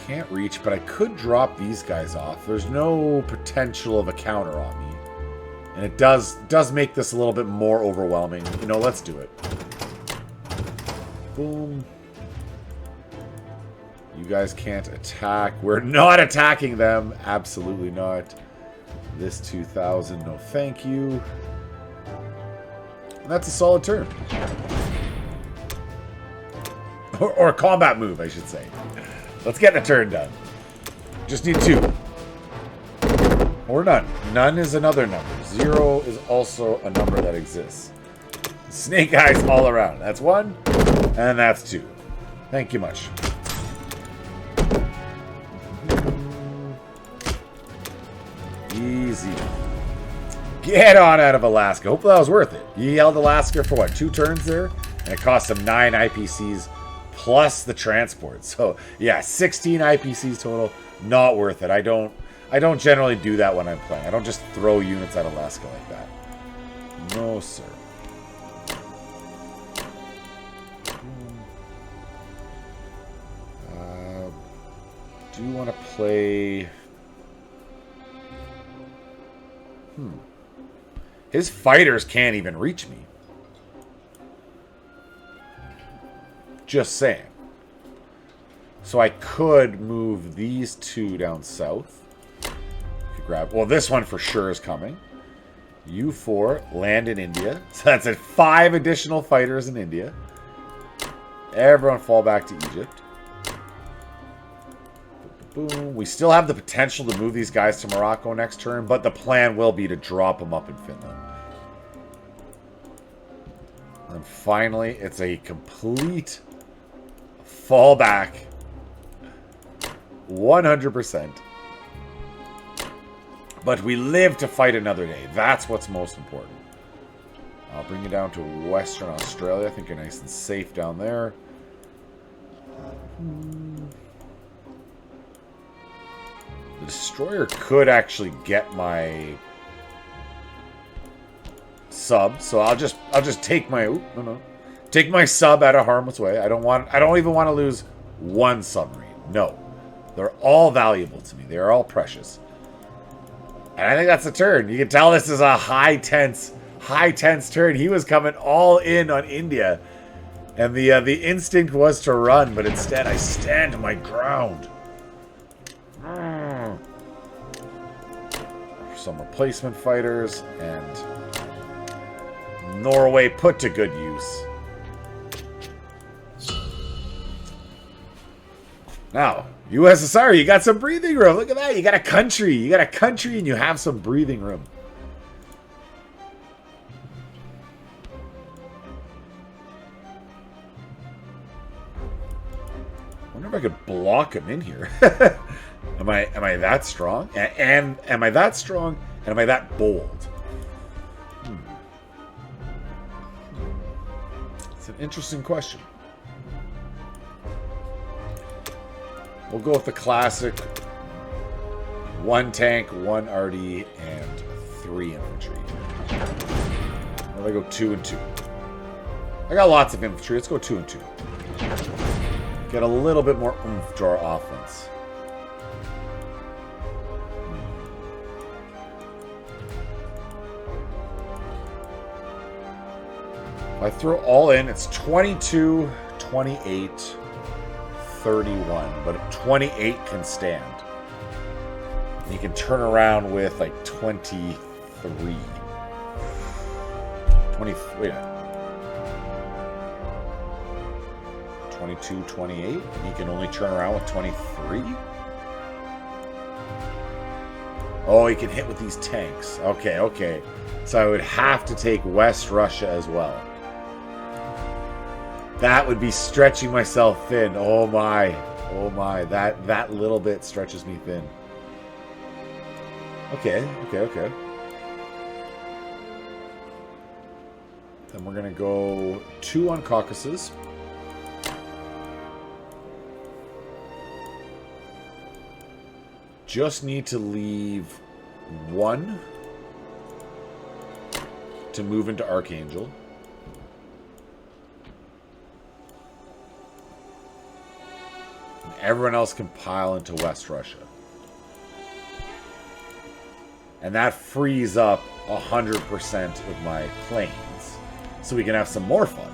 Can't reach, but I could drop these guys off. There's no potential of a counter on me. And it does make this a little bit more overwhelming. You know, let's do it. Boom. You guys can't attack. We're not attacking them. Absolutely not. This 2,000, no thank you. And that's a solid turn. Or a combat move, I should say. Let's get the turn done. Just need 2. Or none. None is another number. 0 is also a number that exists. Snake eyes all around. That's 1, and that's 2. Thank you much. Easy. Get on out of Alaska. Hopefully that was worth it. You held Alaska for what, 2 turns there? And it cost him 9 IPCs plus the transport. So yeah, 16 IPCs total. Not worth it. I don't generally do that when I'm playing. I don't just throw units at Alaska like that. No, sir. Do you want to play... His fighters can't even reach me. Just saying. So I could move these 2 down south. Could grab... Well, this one for sure is coming. You 4 land in India. So that's at 5 additional fighters in India. Everyone fall back to Egypt. Boom. We still have the potential to move these guys to Morocco next turn, but the plan will be to drop them up in Finland. And finally, it's a complete fallback. 100%. But we live to fight another day. That's what's most important. I'll bring you down to Western Australia. I think you're nice and safe down there. The destroyer could actually get my sub, so I'll just take my take my sub out of harm's way. I don't even want to lose 1 submarine. No, they're all valuable to me. They are all precious, and I think that's a turn. You can tell this is a high tense high tense turn. He was coming all in on India. And the instinct was to run, but instead I stand my ground. Some replacement fighters, and Norway put to good use. Now, USSR, you got some breathing room. Look at that. You got a country. You got a country and you have some breathing room. I wonder if I could block him in here. Am I that strong? And am I that strong? And am I that bold? It's an interesting question. We'll go with the classic 1 tank, 1 RD, and 3 infantry. Or I go 2 and 2. I got lots of infantry. Let's go 2 and 2. Get a little bit more oomph to our offense. If I throw all in, it's 22, 28, 31. But 28 can stand. And you can turn around with like 23. 20, wait a minute. 22, 28, and you can only turn around with 23? Oh, you can hit with these tanks. Okay, okay. So I would have to take West Russia as well. That would be stretching myself thin. Oh my. Oh my. That little bit stretches me thin. Okay, okay, okay. Then we're going to go 2 on Caucasus. Just need to leave 1 to move into Archangel. And everyone else can pile into West Russia. And that frees up 100% of my planes. So we can have some more fun.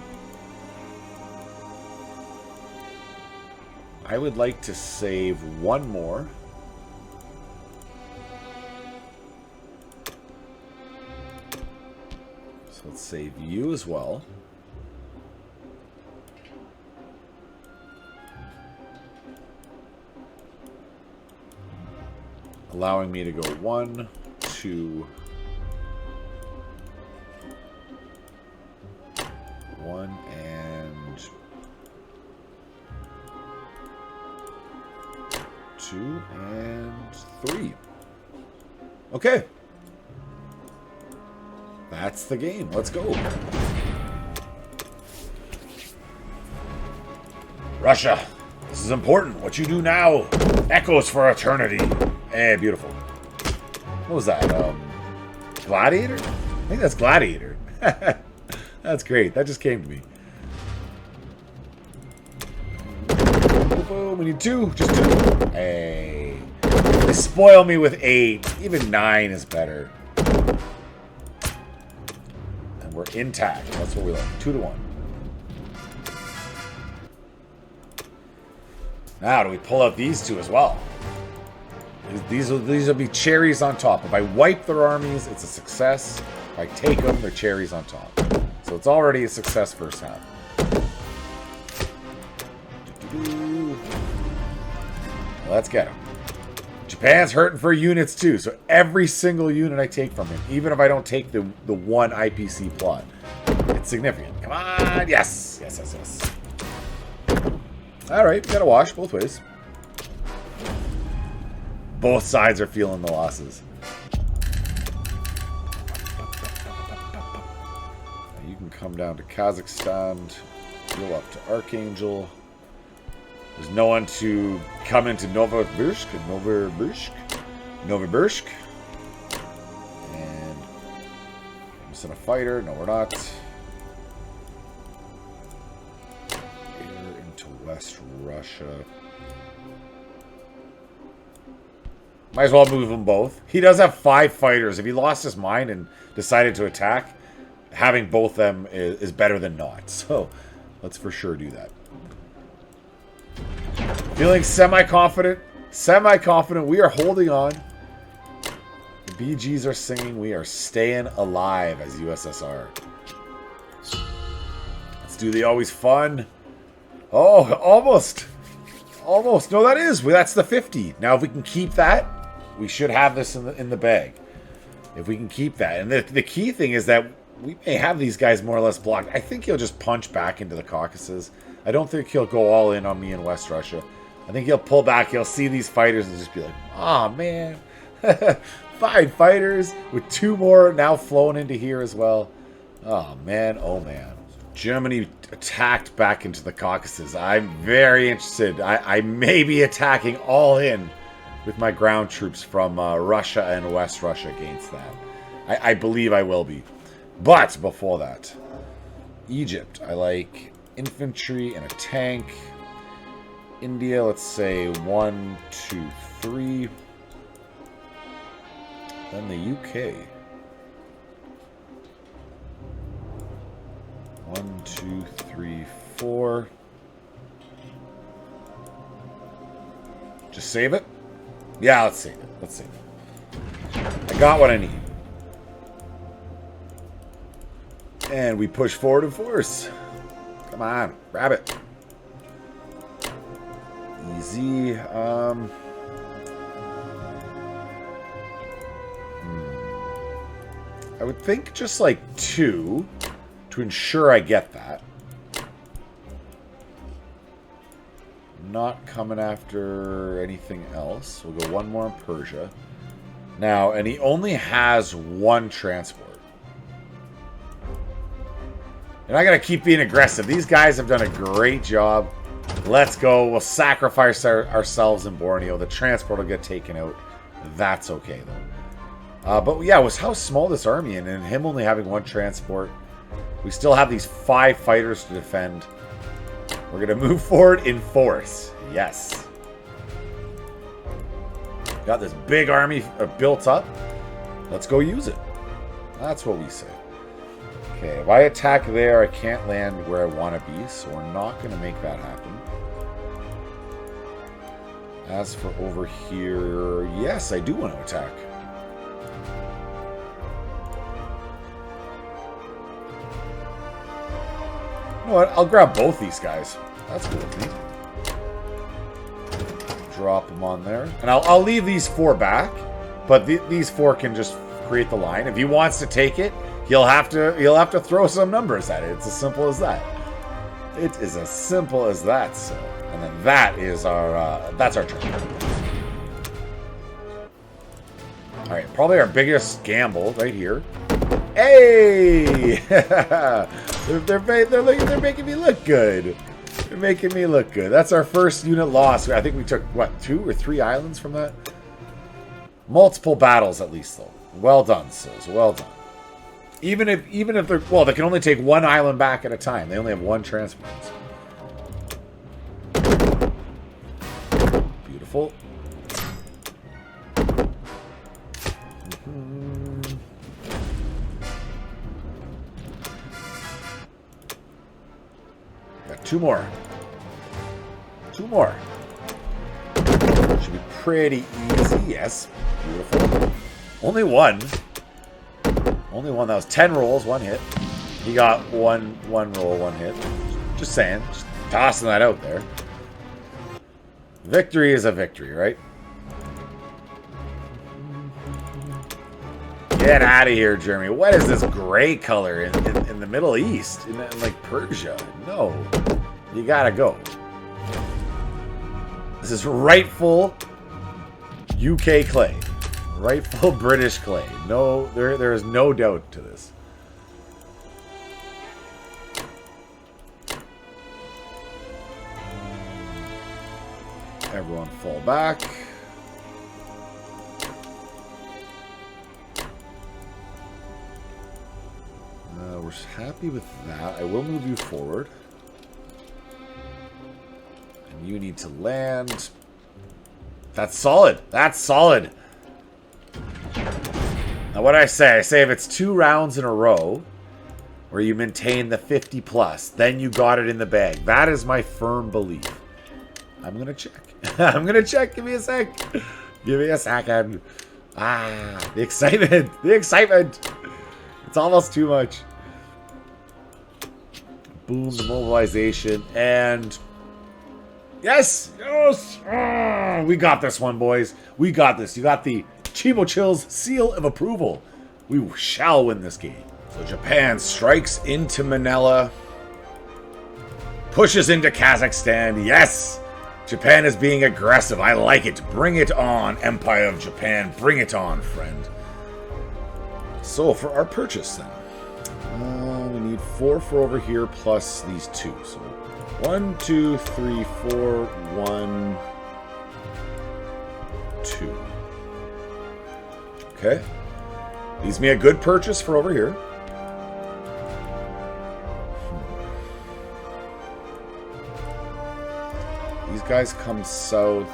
I would like to save 1 more. So let's save you as well. Allowing me to go 1, 2, 1 and 2 and 3. Okay. That's the game. Let's go. Russia, this is important. What you do now echoes for eternity. Eh, beautiful. What was that? Gladiator? I think that's Gladiator. That's great. That just came to me. We need 2. Just 2. Hey. They spoil me with 8. Even 9 is better. And we're intact. That's what we like. 2 to 1. Now, do we pull out these 2 as well? These will be cherries on top. If I wipe their armies, it's a success. If I take them, they're cherries on top. So it's already a success first half. Let's get him. Japan's hurting for units too, so every single unit I take from him, even if I don't take the 1 IPC plot, it's significant. Come on, yes, yes, yes, yes. All right, got to wash both ways. Both sides are feeling the losses. You can come down to Kazakhstan, go up to Archangel. There's no one to come into Novosibirsk. And I'm missing a fighter. No, we're not. Here into West Russia. Might as well move them both. He does have 5 fighters. If he lost his mind and decided to attack, having both of them is better than not. So let's for sure do that. Feeling semi-confident. Semi-confident. We are holding on. The BGs are singing. We are staying alive as USSR. Let's do the always fun. Oh, almost. Almost. No, that is. That's the 50. Now, if we can keep that, we should have this in the bag. If we can keep that. And the key thing is that we may have these guys more or less blocked. I think he'll just punch back into the Caucasus. I don't think he'll go all in on me in West Russia. I think he'll pull back. He'll see these fighters and just be like, "Aw, man." 5 fighters with 2 more now flowing into here as well. Oh, man. Oh, man. Germany attacked back into the Caucasus. I'm very interested. I may be attacking all in with my ground troops from Russia and West Russia against that. I believe I will be. But before that, Egypt. I like infantry and a tank. India, let's say 1, 2, 3. Then the UK. 1, 2, 3, 4. Just save it? Yeah, let's save it. Let's save it. I got what I need. And we push forward in force. Come on, grab it. Easy. I would think just like 2 to ensure I get that. Not coming after anything else. We'll go 1 more in Persia. Now, and he only has 1 transport. And I gotta keep being aggressive. These guys have done a great job. Let's go. We'll sacrifice ourselves in Borneo. The transport will get taken out. That's okay, though. But yeah, was how small this army and him only having 1 transport. We still have these 5 fighters to defend. We're going to move forward in force. Yes. Got this big army built up. Let's go use it. That's what we say. Okay, if I attack there, I can't land where I want to be, so we're not going to make that happen. As for over here, yes, I do want to attack. You know what? I'll grab both these guys. That's cool with me. Drop them on there. And I'll leave these 4 back, but these 4 can just create the line. If he wants to take it, he'll have to throw some numbers at it. It's as simple as that. It is as simple as that. So, and then that is that's our turn. All right, probably our biggest gamble right here. Hey, they're making me look good. They're making me look good. That's our first unit loss. I think we took what 2 or 3 islands from that. Multiple battles at least though. Well done, Sills. Well done. Even if they're they can only take 1 island back at a time. They only have 1 transport. Beautiful. Got 2 more. 2 more. Should be pretty easy. Yes. Beautiful. Only 1. Only 1. That was 10 rolls, 1 hit. He got one roll, 1 hit. Just saying. Just tossing that out there. Victory is a victory, right? Get out of here, Germany. What is this gray color in the Middle East? In like Persia? No. You gotta go. This is rightful UK clay. Rightful British clay. No, there is no doubt to this. Everyone fall back. We're happy with that. I will move you forward. And you need to land. That's solid. That's solid. Now what do I say? I say if it's 2 rounds in a row, where you maintain the 50 plus. Then you got it in the bag. That is my firm belief. I'm going to check. I'm going to check. Give me a sec. Give me a second. Ah, the excitement. The excitement. It's almost too much. Boom, the mobilization. And yes. Yes. Ah, we got this one, boys. We got this. You got the Chimo Chill's seal of approval. We shall win this game. So Japan strikes into Manila. Pushes into Kazakhstan. Yes. Japan is being aggressive. I like it. Bring it on, Empire of Japan. Bring it on, friend. So, for our purchase, then. We need 4 for over here, plus these 2. So, 1, 2, 3, 4, 1, 2. Okay. Leaves me a good purchase for over here. These guys come south,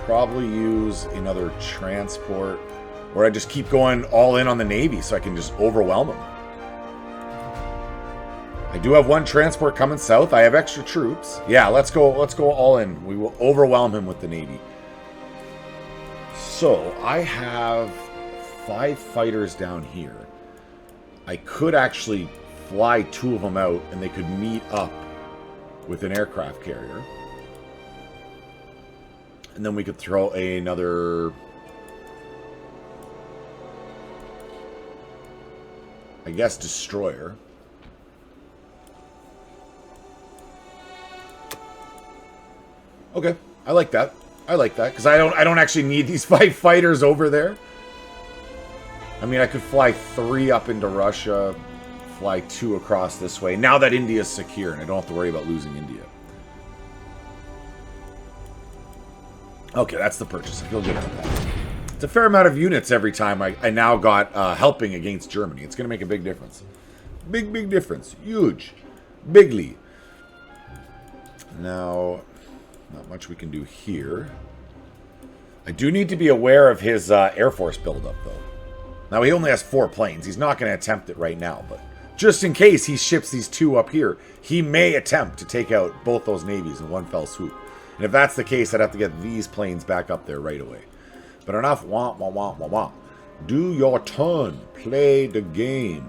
probably use another transport, or I just keep going all in on the Navy so I can just overwhelm them. I do have 1 transport coming south. I have extra troops. Yeah, let's go all in. We will overwhelm him with the Navy. So I have 5 fighters down here. I could actually fly 2 of them out and they could meet up with an aircraft carrier. And then we could throw another, I guess, destroyer. Okay, I like that. I like that because I don't actually need these 5 fighters over there. I mean, I could fly 3 up into Russia, fly 2 across this way. Now that India is secure and I don't have to worry about losing India. Okay, that's the purchase. I feel good about that. It's a fair amount of units every time I now got helping against Germany. It's going to make a big difference. Big, big difference. Huge. Bigly. Now, not much we can do here. I do need to be aware of his Air Force buildup, though. Now, he only has 4 planes. He's not going to attempt it right now, but just in case he ships these 2 up here, he may attempt to take out both those navies in one fell swoop. And if that's the case, I'd have to get these planes back up there right away. But enough wah, wah, wah, wah, wah. Do your turn. Play the game.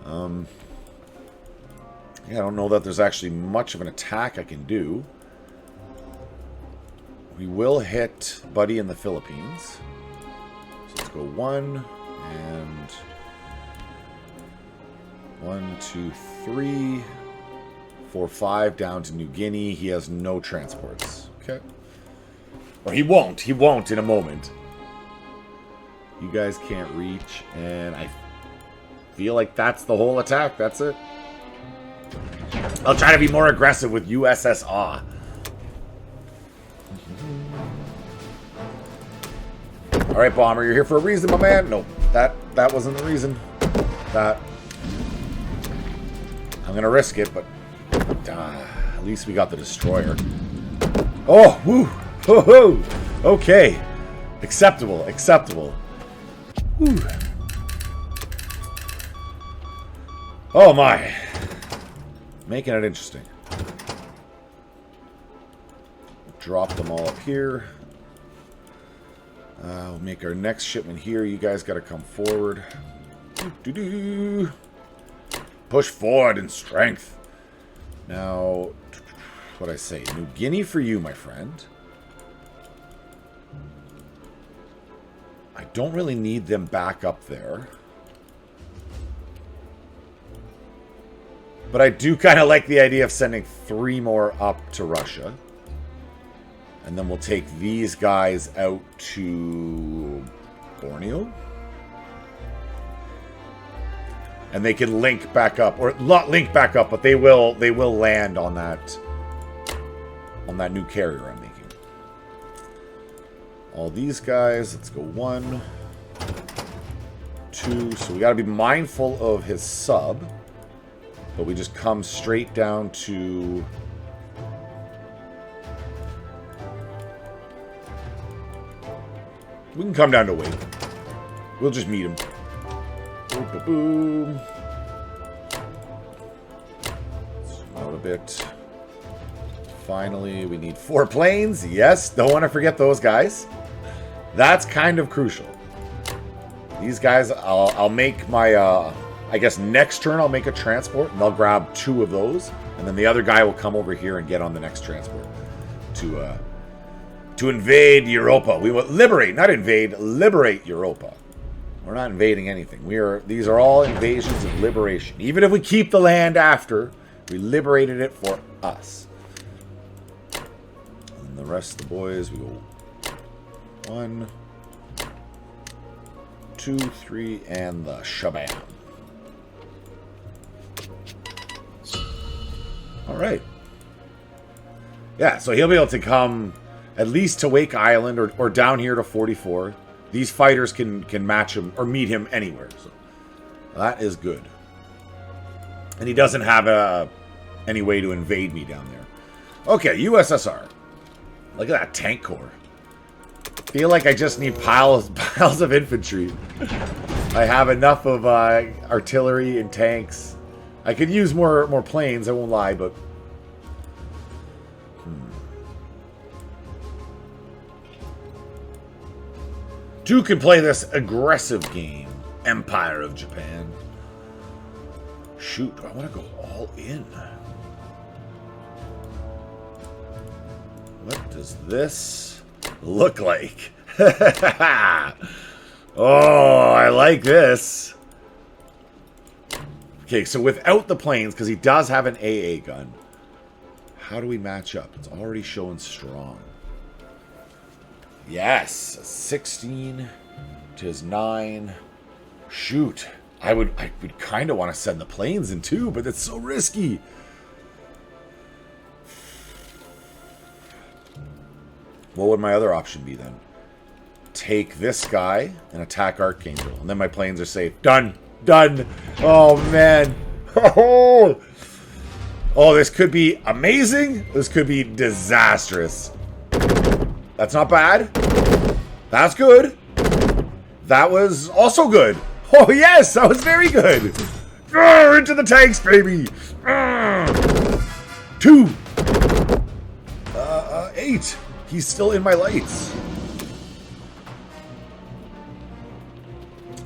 Yeah, I don't know that there's actually much of an attack I can do. We will hit Buddy in the Philippines. So let's go 1 and 1, 2, 3, 4, 5 down to New Guinea. He has no transports. Okay. Or he won't. He won't in a moment. You guys can't reach. And I feel like that's the whole attack. That's it. I'll try to be more aggressive with USSR. Alright, Bomber, you're here for a reason, my man. No, that wasn't the reason. That I'm gonna risk it, but at least we got the destroyer. Oh, woo, ho, ho. Okay, acceptable, acceptable. Woo. Oh my, making it interesting. Drop them all up here. We'll make our next shipment here. You guys got to come forward. Doo-doo-doo. Push forward in strength. Now, what'd I say? New Guinea for you, my friend. I don't really need them back up there. But I do kind of like the idea of sending 3 more up to Russia. And then we'll take these guys out to Borneo. And they can link back up, or not link back up, but they will land on that new carrier I'm making. All these guys, let's go 1, 2. So we got to be mindful of his sub, but we just come straight down to we can come down to Wake. We'll just meet him. Boom, boom, boom. a bit. Finally, we need 4 planes. Yes, don't want to forget those guys. That's kind of crucial. These guys, I'll make my, I guess next turn I'll make a transport, and I'll grab 2 of those. And then the other guy will come over here and get on the next transport to invade Europa. We will liberate, not invade, liberate Europa. We're not invading anything. These are all invasions of liberation. Even if we keep the land after, we liberated it for us. And the rest of the boys, we go 1, 2, 3, and the shabam. All right. Yeah, so he'll be able to come at least to Wake Island or down here to 44. These fighters can match him or meet him anywhere. So that is good. And he doesn't have any way to invade me down there. Okay, USSR. Look at that tank corps. Feel like I just need piles of infantry. I have enough of artillery and tanks. I could use more planes, I won't lie, but... Two can play this aggressive game. Empire of Japan. Shoot, I want to go all in. What does this look like? Oh, I like this. Okay, so without the planes, because he does have an AA gun, how do we match up? It's already showing strong. Yes, 16 to his 9. Shoot, I would kind of want to send the planes in too, but it's so risky. What would my other option be then? Take this guy and attack Archangel, and then my planes are safe. Done. Done. Oh, man. Oh, this could be amazing. This could be disastrous. That's not bad. That's good. That was also good. Oh, yes. That was very good. Into the tanks, baby. 2. 8. He's still in my lights.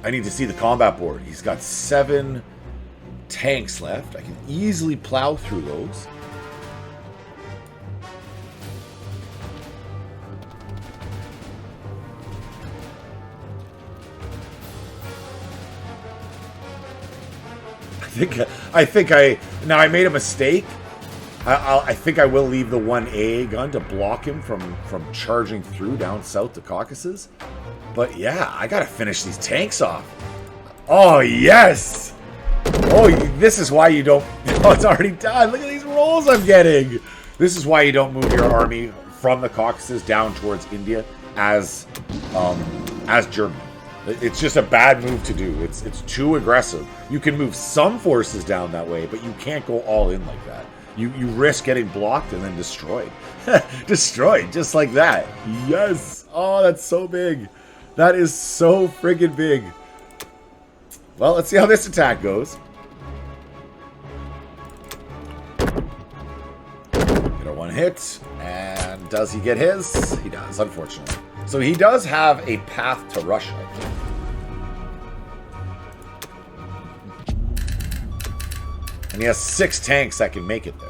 I need to see the combat board. He's got 7 tanks left. I can easily plow through those. I made a mistake. I think I will leave the 1A gun to block him from charging through down south to Caucasus. But yeah, I gotta finish these tanks off. Oh, yes! Oh, this is why you don't... Oh, it's already done. Look at these rolls I'm getting. This is why you don't move your army from the Caucasus down towards India as Germany. It's just a bad move to do. It's too aggressive. You can move some forces down that way, but you can't go all in like that. You risk getting blocked and then destroyed. Destroyed, just like that. Yes! Oh, that's so big. That is so friggin' big. Well, let's see how this attack goes. Get a 1 hit. And does he get his? He does, unfortunately. So he does have a path to Russia. And he has 6 tanks that can make it there.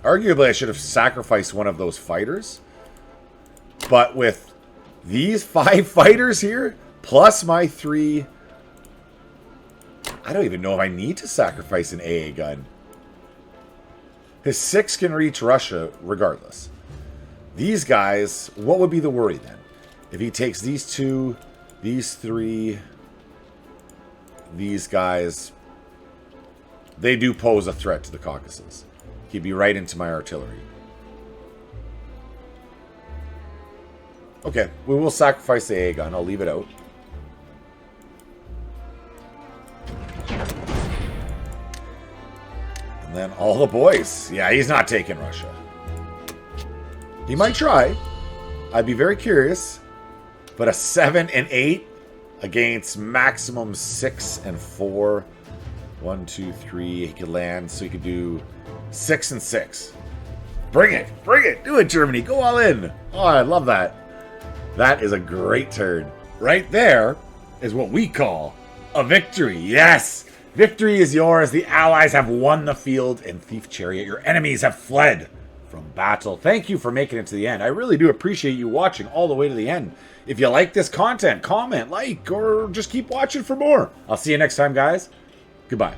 Arguably, I should have sacrificed one of those fighters. But with these 5 fighters here, plus my 3... I don't even know if I need to sacrifice an AA gun. His 6 can reach Russia regardless. These guys, what would be the worry then? If he takes these 2, these 3, these guys, they do pose a threat to the Caucasus. He'd be right into my artillery. Okay, we will sacrifice the AA gun. I'll leave it out. And then all the boys. Yeah, he's not taking Russia. He might try. I'd be very curious. But a 7 and 8 against maximum 6 and 4. 1, 2, 3. He could land, so he could do 6 and 6. Bring it. Bring it. Do it, Germany. Go all in. Oh, I love that. That is a great turn. Right there is what we call a victory. Yes. Victory is yours. The Allies have won the field. And Thief Chariot, your enemies have fled from battle. Thank you for making it to the end. I really do appreciate you watching all the way to the end. If you like this content, comment, like, or just keep watching for more. I'll see you next time, guys. Goodbye.